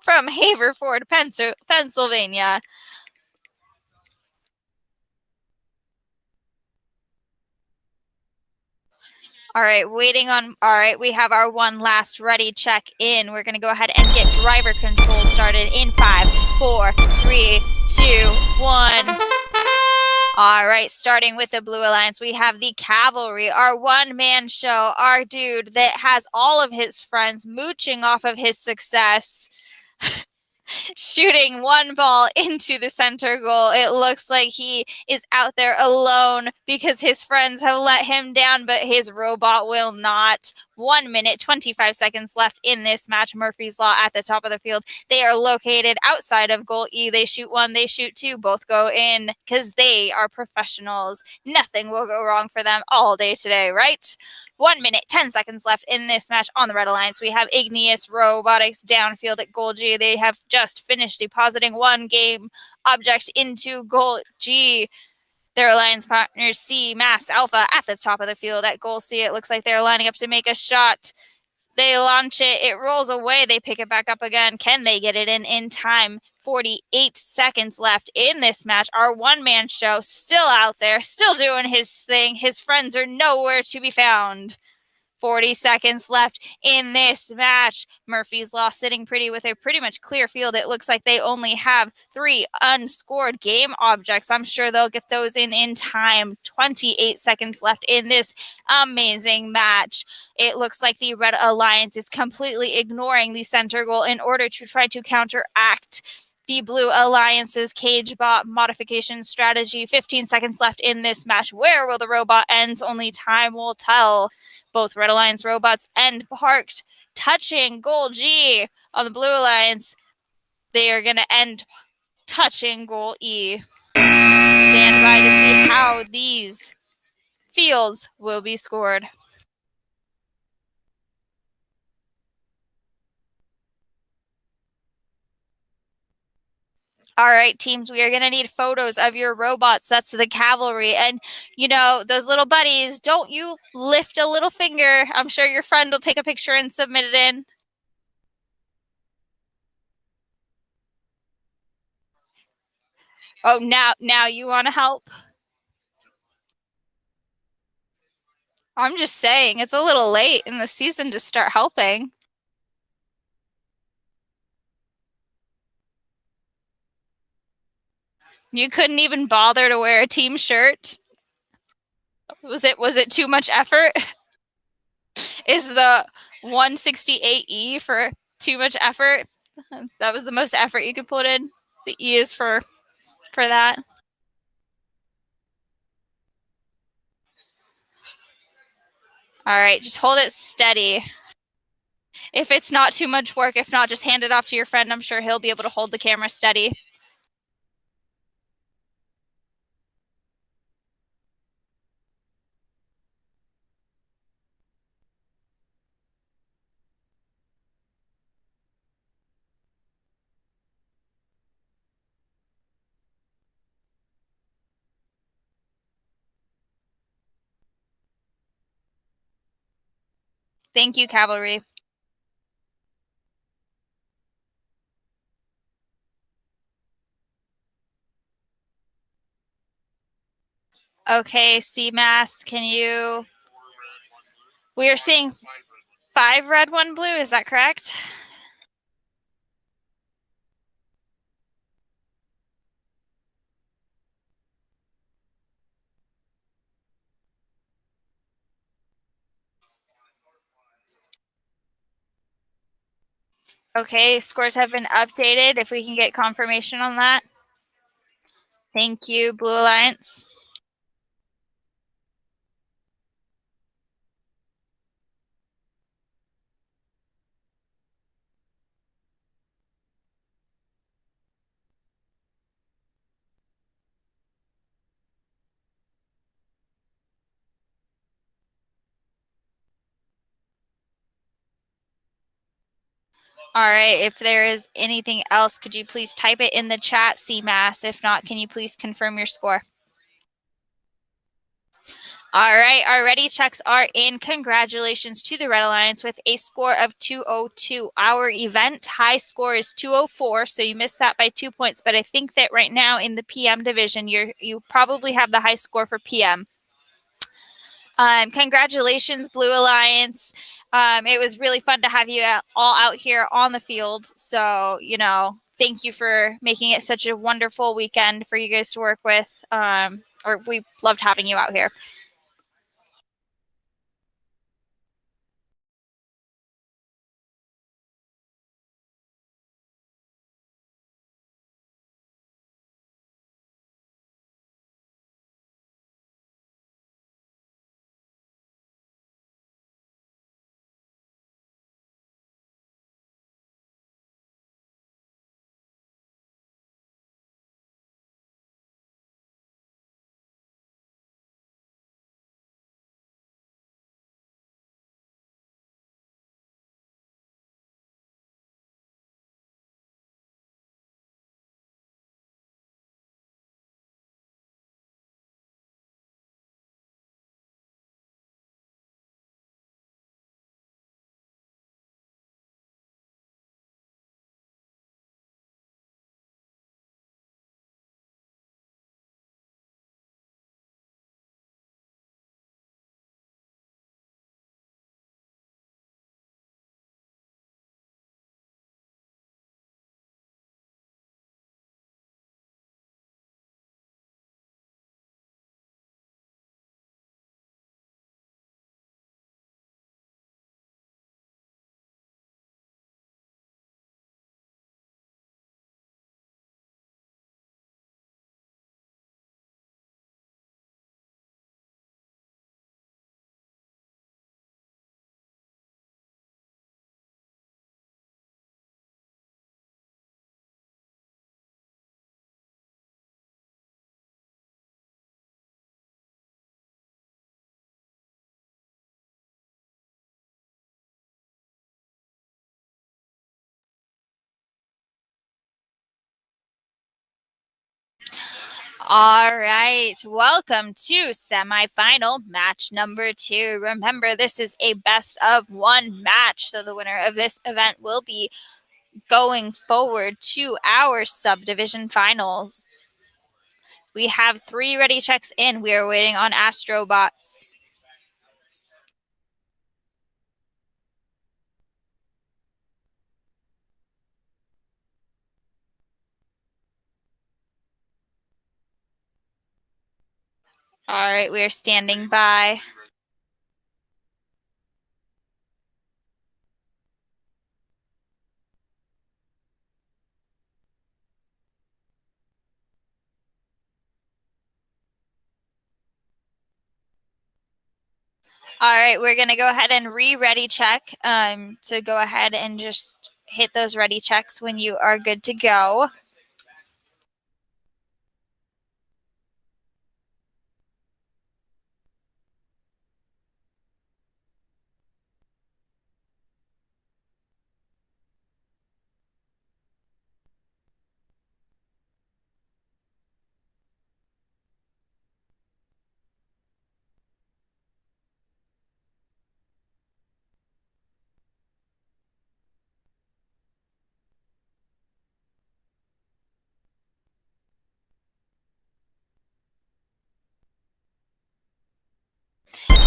from Haverford, Pennsylvania. All right, we have our one last ready check in. We're going to go ahead and get driver control started in 5, 4, 3, 2, 1. All right, starting with the Blue Alliance, we have the Cavalry, our one-man show, our dude that has all of his friends mooching off of his success. shooting one ball into the center goal. It looks like he is out there alone because his friends have let him down, but his robot will not. 1 minute, 25 seconds left in this match. Murphy's Law at the top of the field. They are located outside of goal E. They shoot one, they shoot two, both go in because they are professionals. Nothing will go wrong for them all day today, right? 1 minute, 10 seconds left in this match on the Red Alliance. We have Igneous Robotics downfield at goal G. They have just finished depositing one game object into goal G. Their alliance partners C, Mass, Alpha at the top of the field at goal C. It looks like they're lining up to make a shot. They launch it. It rolls away. They pick it back up again. Can they get it in time? 48 seconds left in this match. Our one-man show still out there, still doing his thing. His friends are nowhere to be found. 40 seconds left in this match. Murphy's Law sitting pretty with a pretty much clear field. It looks like they only have 3 unscored game objects. I'm sure they'll get those in time. 28 seconds left in this amazing match. It looks like the Red Alliance is completely ignoring the center goal in order to try to counteract the Blue Alliance's cage bot modification strategy. 15 seconds left in this match. Where will the robot end? Only time will tell. Both Red Alliance robots end parked, touching goal G. On the Blue Alliance, they are going to end touching goal E. Stand by to see how these fields will be scored. All right, teams, we are going to need photos of your robots. That's the cavalry. And, you know, those little buddies, don't you lift a little finger. I'm sure your friend will take a picture and submit it in. Oh, now you want to help? I'm just saying, it's a little late in the season to start helping. You couldn't even bother to wear a team shirt? Was it too much effort? Is the 168E for too much effort? That was the most effort you could put in. The E is for that. All right, just hold it steady. If it's not too much work, if not, just hand it off to your friend. I'm sure he'll be able to hold the camera steady. Thank you, Cavalry. Okay, CMAS, can you... We are seeing 5 red, 1 blue, is that correct? Okay, scores have been updated. If we can get confirmation on that. Thank you, Blue Alliance. All right, if there is anything else, could you please type it in the chat, CMAS? If not, can you please confirm your score? All right, our ready checks are in. Congratulations to the Red Alliance with a score of 202. Our event high score is 204, so you missed that by 2 points. But I think that right now in the PM division, you probably have the high score for PM. Congratulations, Blue Alliance. It was really fun to have you all out here on the field. So, you know, thank you for making it such a wonderful weekend for you guys to work with. We loved having you out here. All right, welcome to semifinal match number 2. Remember, this is a best of 1 match, so the winner of this event will be going forward to our subdivision finals. We have 3 ready checks in. We are waiting on Astrobots. All right, we are standing by. All right, we're going to go ahead and ready check to go ahead and just hit those ready checks when you are good to go.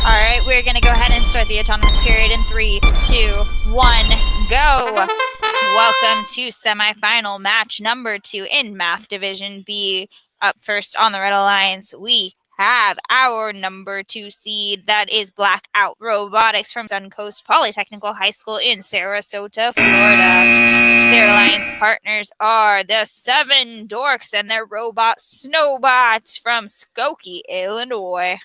All right, we're going to go ahead and start the autonomous period in 3, 2, 1, go. Welcome to semifinal match number 2 in Math Division B. Up first on the Red Alliance, we have our number 2 seed. That is Blackout Robotics from Suncoast Polytechnical High School in Sarasota, Florida. Their alliance partners are the 7 Dorks and their robot Snowbots from Skokie, Illinois.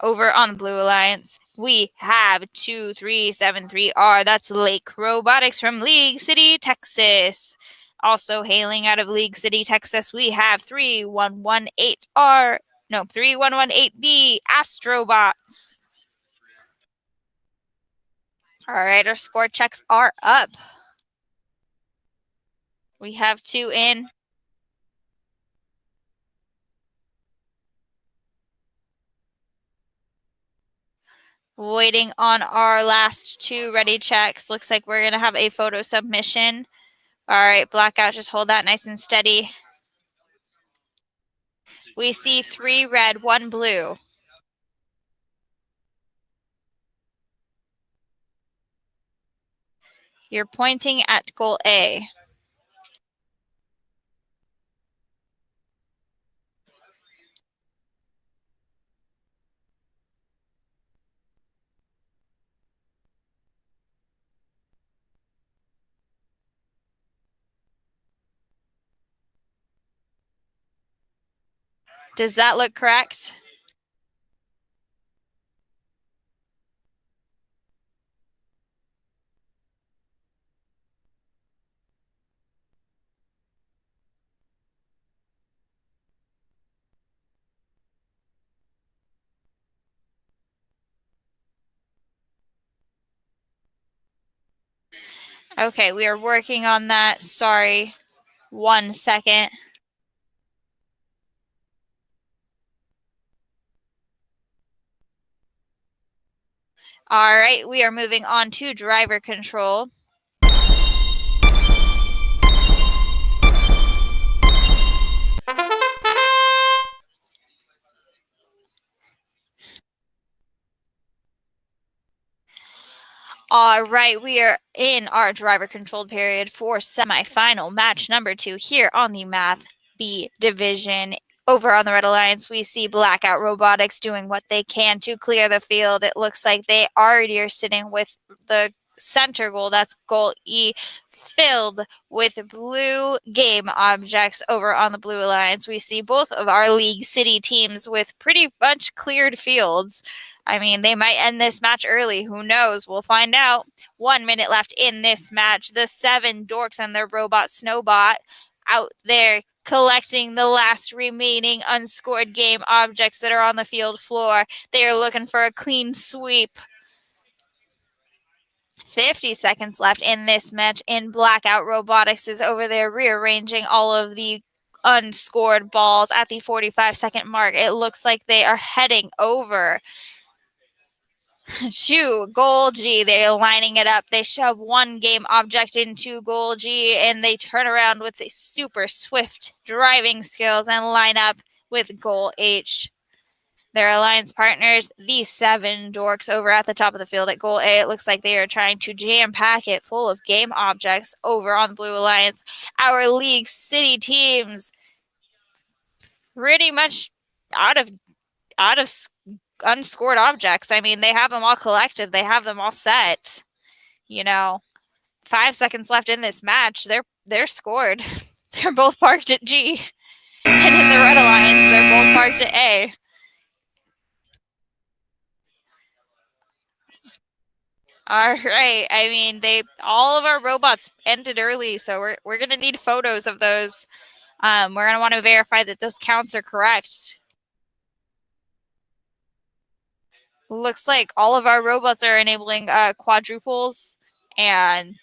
Over on the Blue Alliance, we have 2373R. That's Lake Robotics from League City, Texas. Also hailing out of League City, Texas, we have 3118B, Astrobots. All right, our score checks are up. We have 2 in. Waiting on our last 2 ready checks. Looks like we're going to have a photo submission. All right, Blackout, just hold that nice and steady. We see 3 red, 1 blue. You're pointing at goal A. Does that look correct? Okay, we are working on that. Sorry. 1 second. All right, we are moving on to driver control. All right, we are in our driver controlled period for semifinal match number 2 here on the Math B Division. Over on the Red Alliance, we see Blackout Robotics doing what they can to clear the field. It looks like they already are sitting with the center goal. That's goal E, filled with blue game objects. Over on the Blue Alliance, we see both of our League City teams with pretty much cleared fields. I mean, they might end this match early. Who knows? We'll find out. 1 minute left in this match. The 7 Dorks and their robot Snowbot out there collecting the last remaining unscored game objects that are on the field floor. They are looking for a clean sweep. 50 seconds left in this match, and Blackout Robotics is over there rearranging all of the unscored balls at the 45-second mark. It looks like they are heading over to goal G. They're lining it up. They shove one game object into goal G, and they turn around with a super swift driving skills and line up with goal H. Their alliance partners, the 7 dorks over at the top of the field at goal A. It looks like they are trying to jam pack it full of game objects over on Blue Alliance. Our League City teams pretty much out of unscored objects. I mean, they have them all collected. They have them all set. 5 seconds left in this match. They're scored. They're both parked at G. And in the Red Alliance, they're both parked at A. All right. I mean, all of our robots ended early, so we're gonna need photos of those. We're gonna want to verify that those counts are correct. Looks like all of our robots are enabling quadruples, and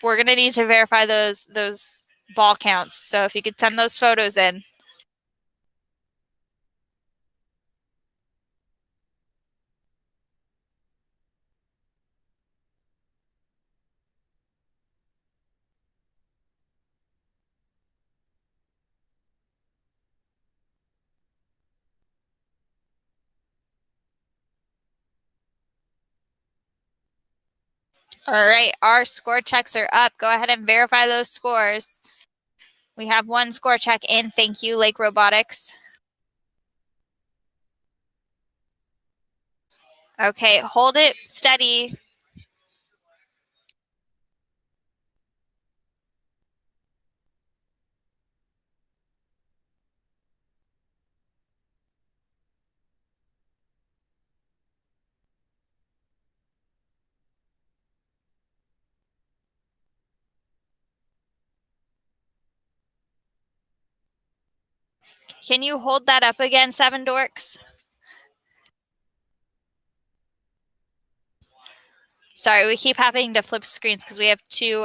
we're gonna need to verify those ball counts. So if you could send those photos in. All right, our score checks are up. Go ahead and verify those scores. We have one score check in. Thank you, Lake Robotics. Okay, hold it steady. Can you hold that up again, 7 dorks? Sorry, we keep having to flip screens because we have two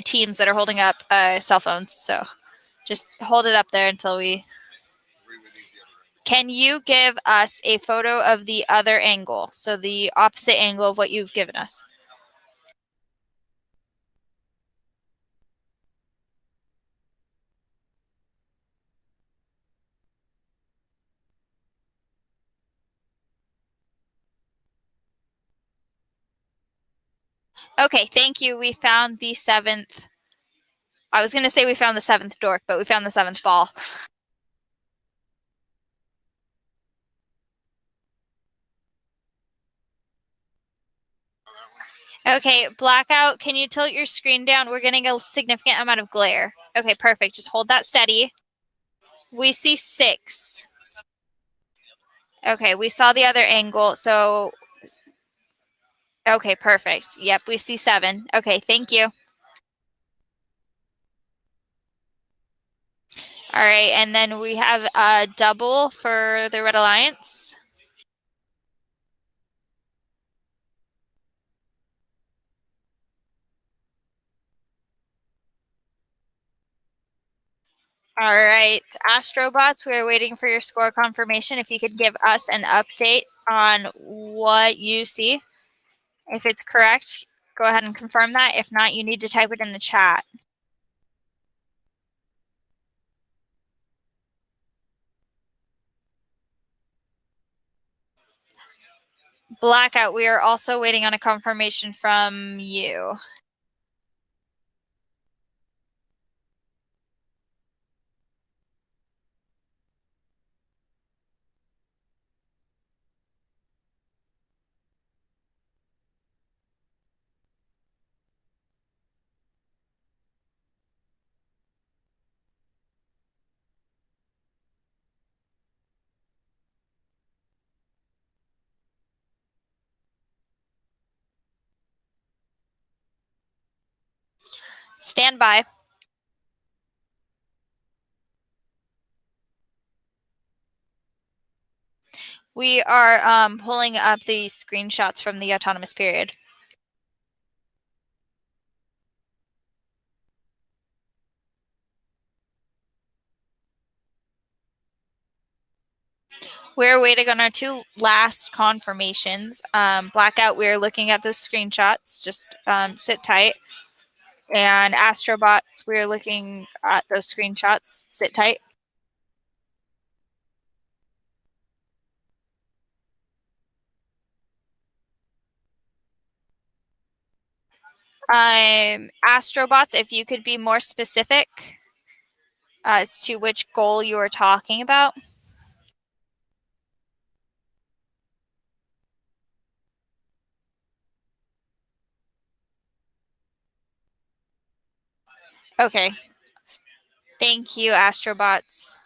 teams that are holding up cell phones. So just hold it up there until we... Can you give us a photo of the other angle? So the opposite angle of what you've given us. Okay, thank you. We found the 7th. I was going to say we found the 7th dork, but we found the 7th ball. Okay, Blackout, can you tilt your screen down? We're getting a significant amount of glare. Okay, perfect. Just hold that steady. We see 6. Okay, we saw the other angle, so... Okay, perfect. Yep, we see 7. Okay, thank you. All right, and then we have a double for the Red Alliance. All right, Astrobots, we're waiting for your score confirmation. If you could give us an update on what you see. If it's correct, go ahead and confirm that. If not, you need to type it in the chat. Blackout, we are also waiting on a confirmation from you. Stand by. We are pulling up the screenshots from the autonomous period. We're waiting on our two last confirmations. Blackout, we're looking at those screenshots. Just sit tight. And Astrobots, we're looking at those screenshots. Sit tight. Astrobots, if you could be more specific as to which goal you are talking about. Okay. Thank you, Astrobots.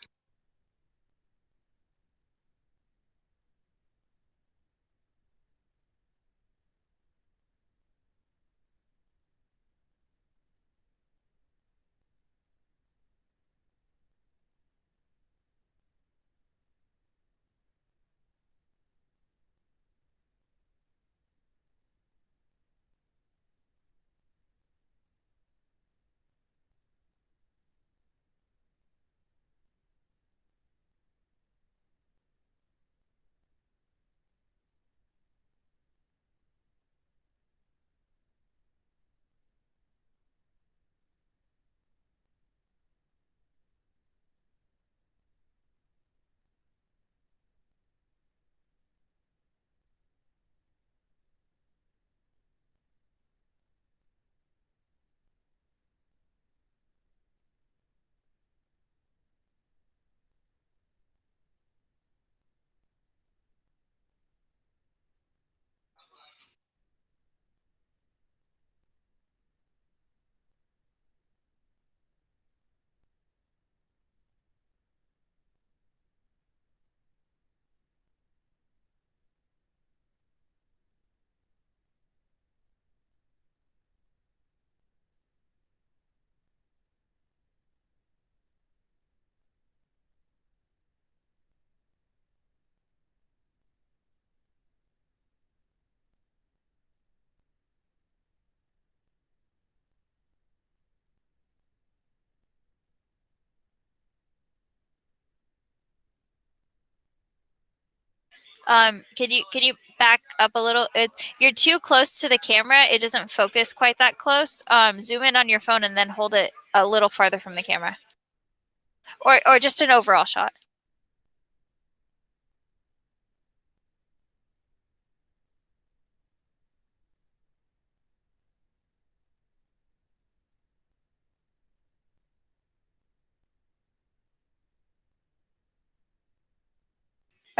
Can you back up a little? You're too close to the camera. It doesn't focus quite that close. Zoom in on your phone and then hold it a little farther from the camera, or just an overall shot.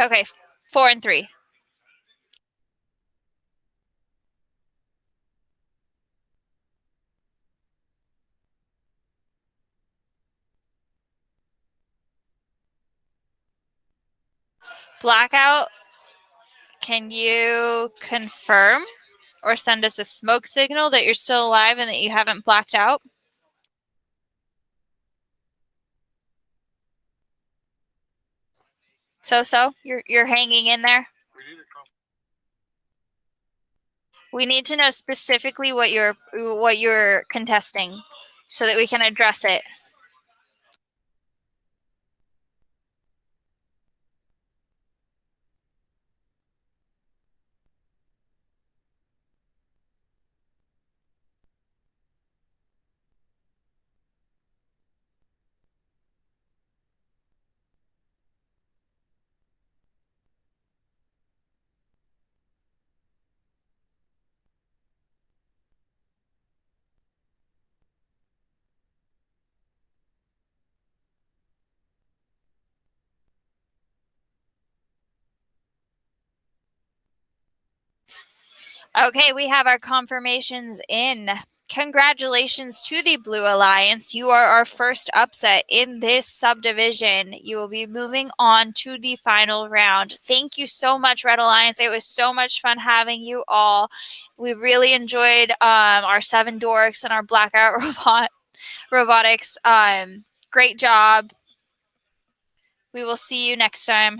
Okay, 4 and 3. Blackout, can you confirm or send us a smoke signal that you're still alive and that you haven't blacked out? So you're hanging in there. We need to know specifically what you're contesting so that we can address it. Okay, we have our confirmations in. Congratulations to the Blue Alliance. You are our first upset in this subdivision. You will be moving on to the final round. Thank you so much, Red Alliance. It was so much fun having you all. We really enjoyed our 7 dorks and our blackout robotics. Great job. We will see you next time.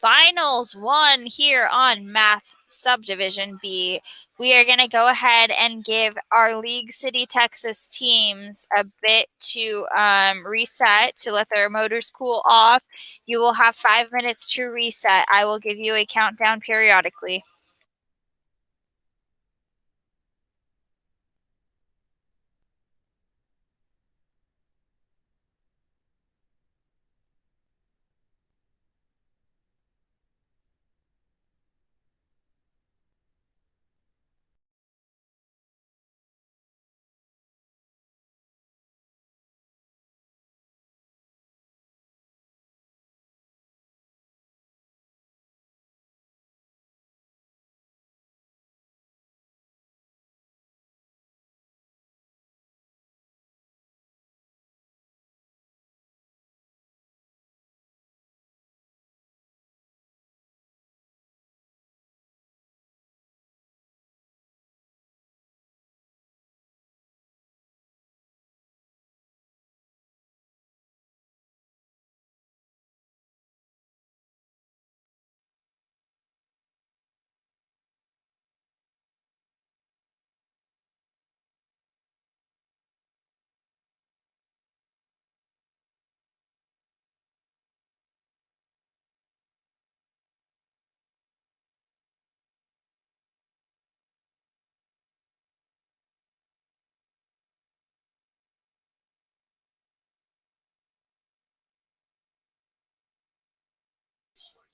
Finals 1 here on Math Subdivision B. We are going to go ahead and give our League City, Texas teams a bit to reset, to let their motors cool off. You will have 5 minutes to reset. I will give you a countdown periodically.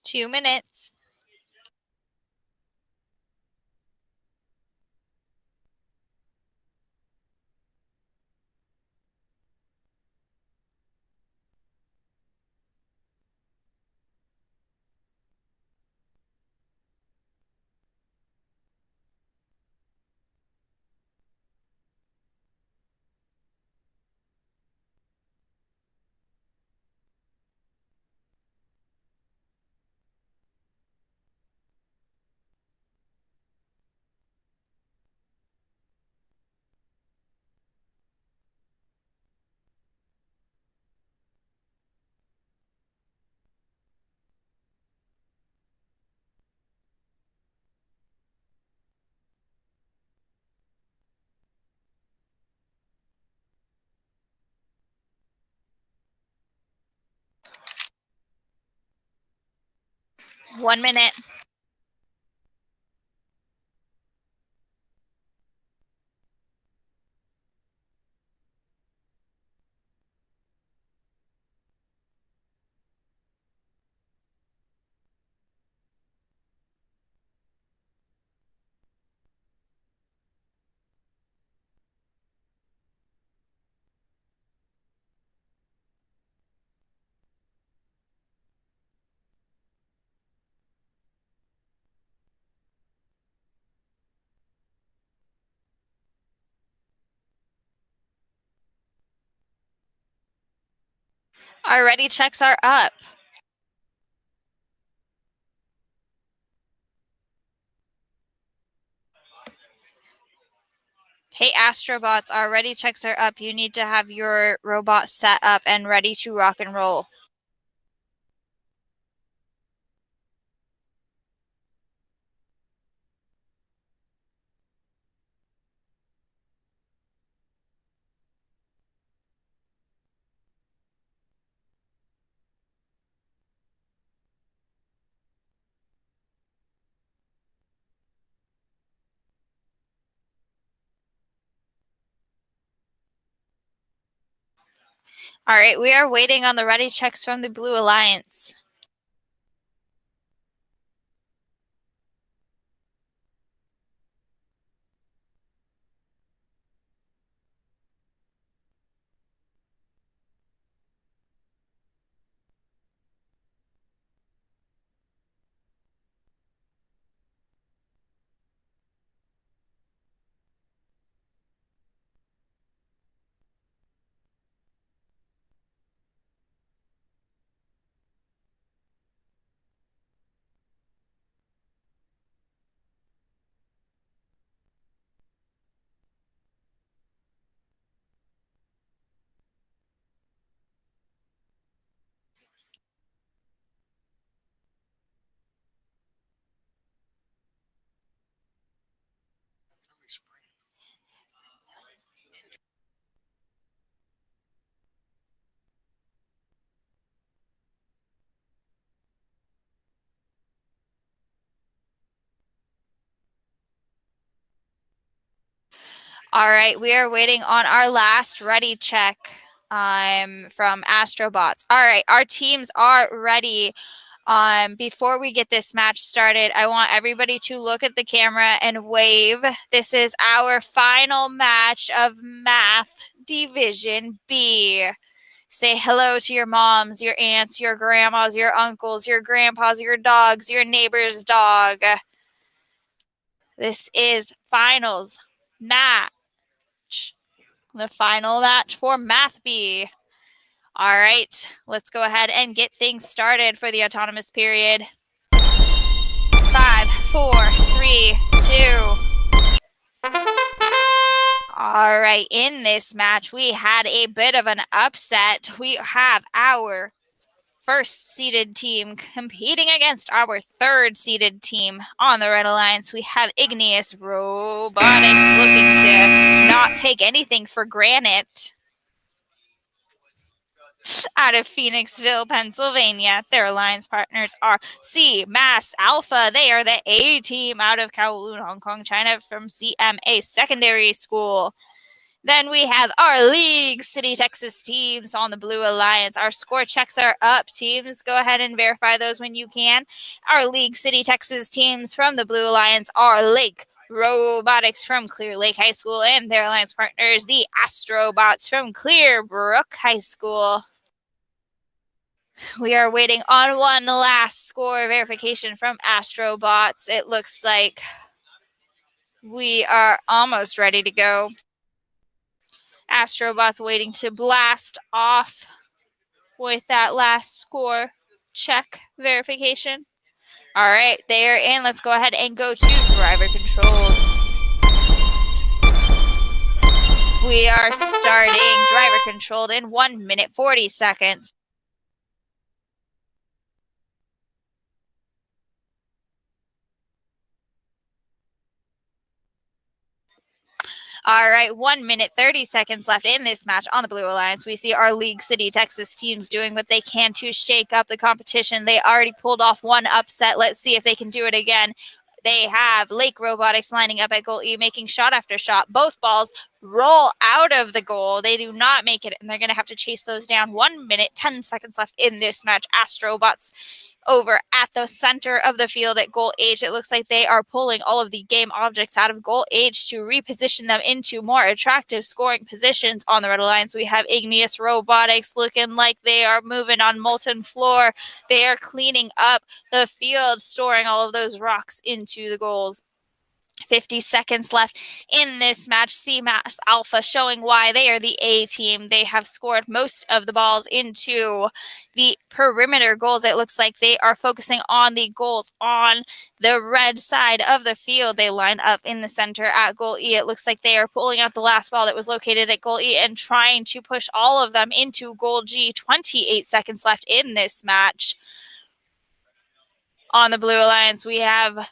Two minutes. One minute. Our ready checks are up. Hey, Astrobots, our ready checks are up. You need to have your robot set up and ready to rock and roll. All right, we are waiting on the ready checks from the Blue Alliance. All right, we are waiting on our last ready check from Astrobots. All right, our teams are ready. Before we get this match started, I want everybody to look at the camera and wave. This is our final match of Math Division B. Say hello to your moms, your aunts, your grandmas, your uncles, your grandpas, your dogs, your neighbor's dog. This is finals match. The final match for Math B. All right, let's go ahead and get things started for the autonomous period. 5, 4, 3, 2. All right, in this match, we had a bit of an upset. We have our first seeded team competing against our third seeded team on the Red Alliance. We have Igneous Robotics looking to not take anything for granted. Out of Phoenixville, Pennsylvania. Their alliance partners are C Mass Alpha. They are the A team out of Kowloon, Hong Kong, China from CMA Secondary School. Then we have our League City, Texas teams on the Blue Alliance. Our score checks are up. Teams, go ahead and verify those when you can. Our League City, Texas teams from the Blue Alliance are Lake Robotics from Clear Lake High School and their alliance partners, the Astrobots from Clear Brook High School. We are waiting on one last score verification from Astrobots. It looks like we are almost ready to go. Astrobots waiting to blast off with that last score check verification. All right, they are in. Let's go ahead and go to driver control. We are starting driver controlled in 1 minute 40 seconds. All right, 1 minute 30 seconds left in this match on the Blue Alliance. We see our League City, Texas teams doing what they can to shake up the competition. They already pulled off one upset. Let's see if they can do it again. They have Lake Robotics lining up at goal E, making shot after shot. Both balls roll out of the goal. They do not make it, and they're going to have to chase those down. 1 minute, 10 seconds left in this match. Astrobots over at the center of the field at goal H. It looks like they are pulling all of the game objects out of goal H to reposition them into more attractive scoring positions on the Red Alliance. We have Igneous Robotics looking like they are moving on molten floor. They are cleaning up the field, storing all of those rocks into the goals. 50 seconds left in this match. C-Mass Alpha showing why they are the A team. They have scored most of the balls into the perimeter goals. It looks like they are focusing on the goals on the red side of the field. They line up in the center at goal E. It looks like they are pulling out the last ball that was located at goal E and trying to push all of them into goal G. 28 seconds left in this match. On the Blue Alliance, we have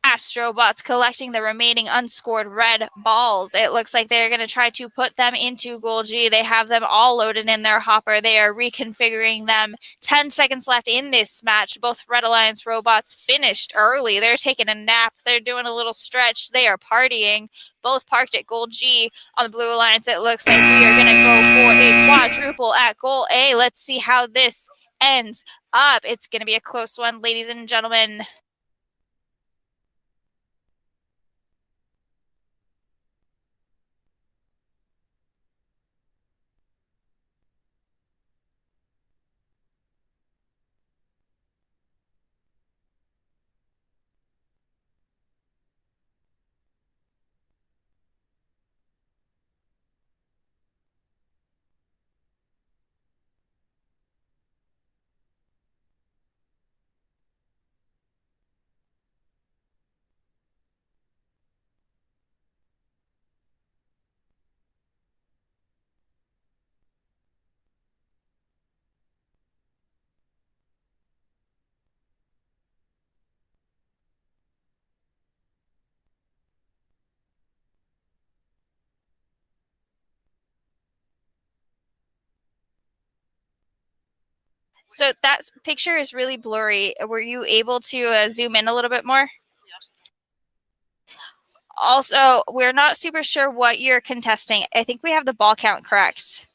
Astrobots collecting the remaining unscored red balls. It looks like they're going to try to put them into goal G. They have them all loaded in their hopper. They are reconfiguring them. 10 seconds left in this match. Both Red Alliance robots finished early. They're taking a nap. They're doing a little stretch. They are partying. Both parked at goal G. On the Blue Alliance, it looks like we are going to go for a quadruple at goal A. Let's see how this ends up. It's going to be a close one, ladies and gentlemen. So that picture is really blurry. Were you able to zoom in a little bit more? Also, we're not super sure what you're contesting. I think we have the ball count correct.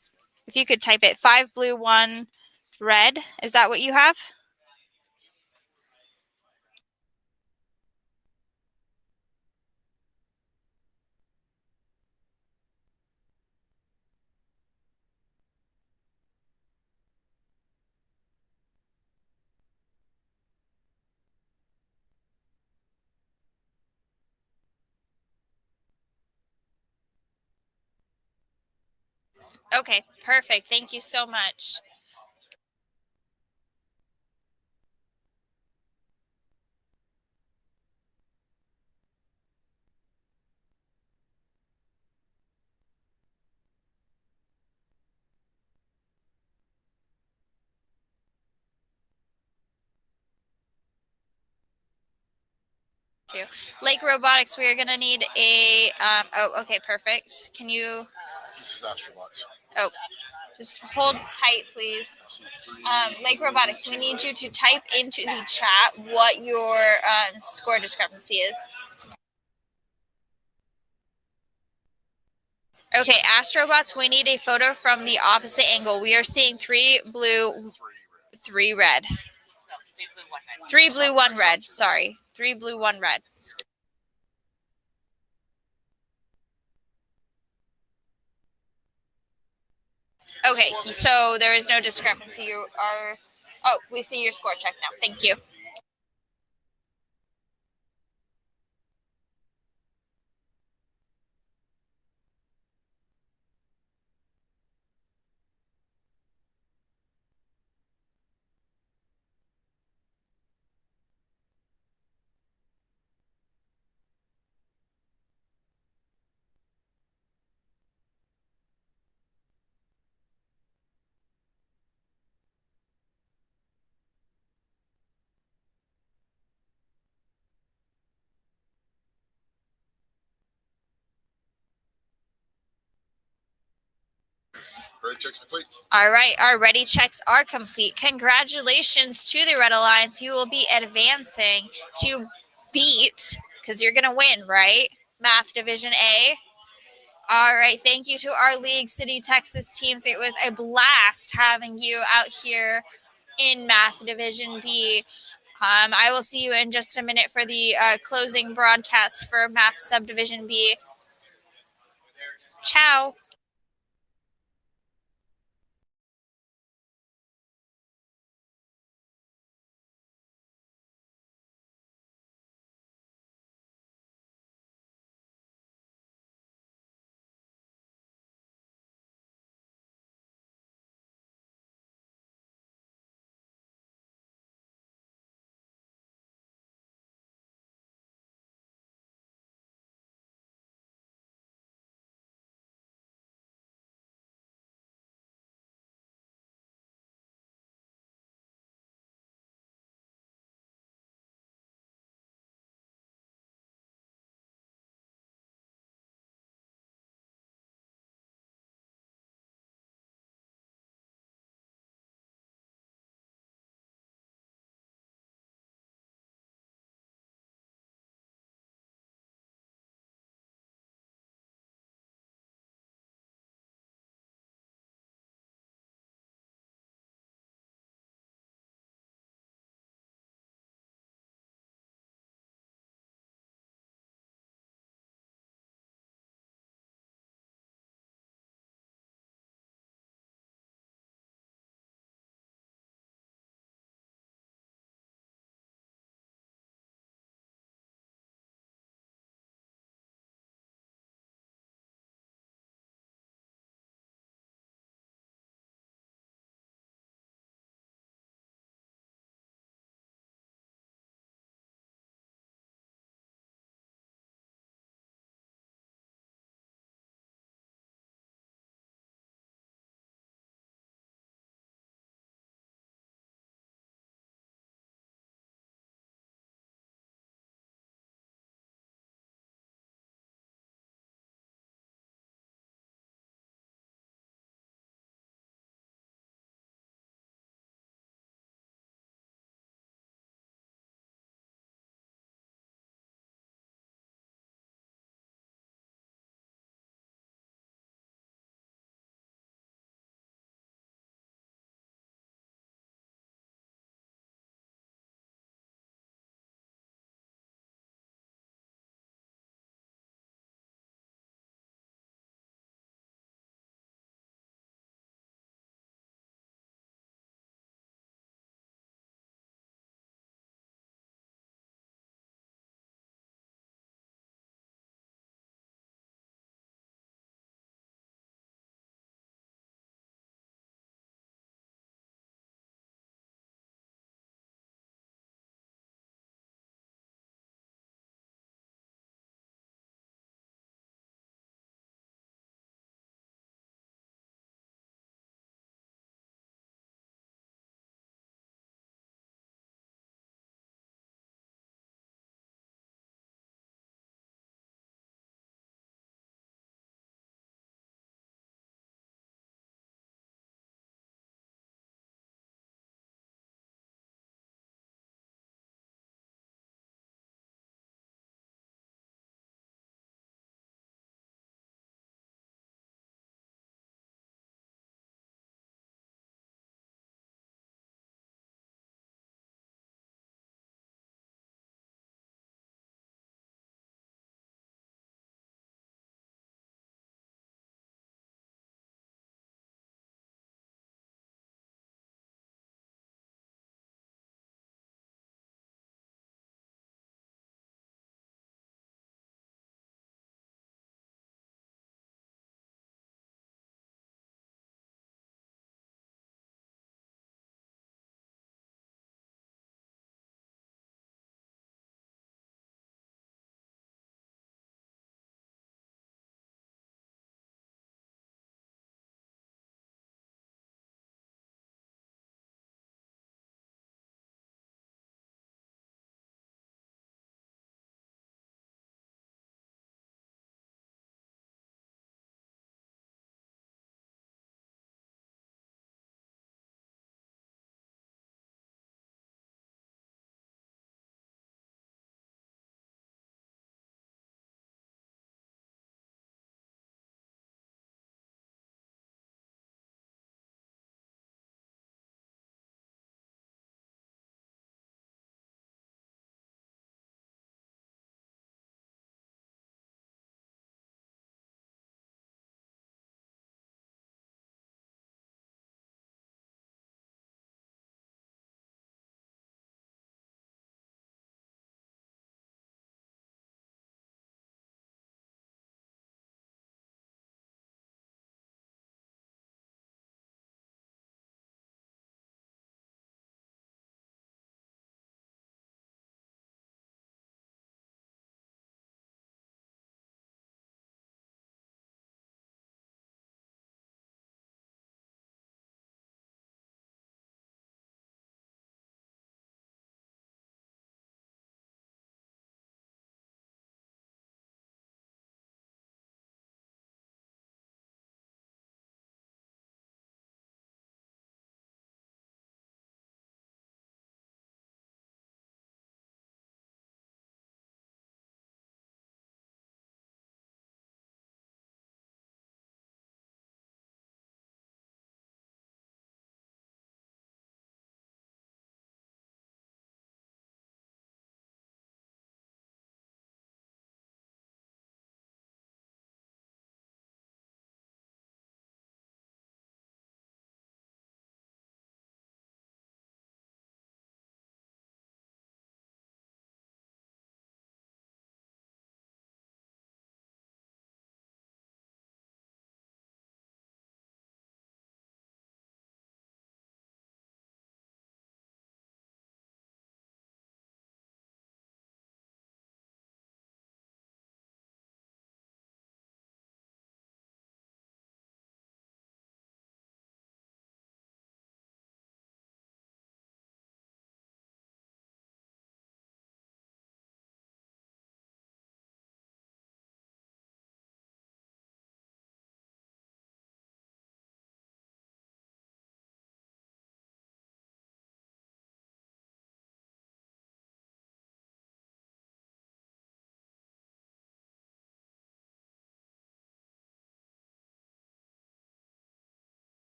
If you could type it, 5 blue, 1 red. Is that what you have? Okay, perfect. Thank you so much. Lake Robotics, we are going to need a, oh, okay, perfect. Can you, oh, just hold tight, please. Lake Robotics, we need you to type into the chat what your score discrepancy is. Okay, Astrobots, we need a photo from the opposite angle. We are seeing 3 blue, 3 red. 3 blue, 1 red. Sorry. 3 blue, 1 red. Okay, so there is no discrepancy. You are... Oh, we see your score check now. Thank you. Ready checks complete. All right, our ready checks are complete. Congratulations to the Red Alliance. You will be advancing to beat, because you're going to win, right? Math Division A. All right, thank you to our League City, Texas teams. It was a blast having you out here in Math Division B. I will see you in just a minute for the closing broadcast for Math Subdivision B. Ciao.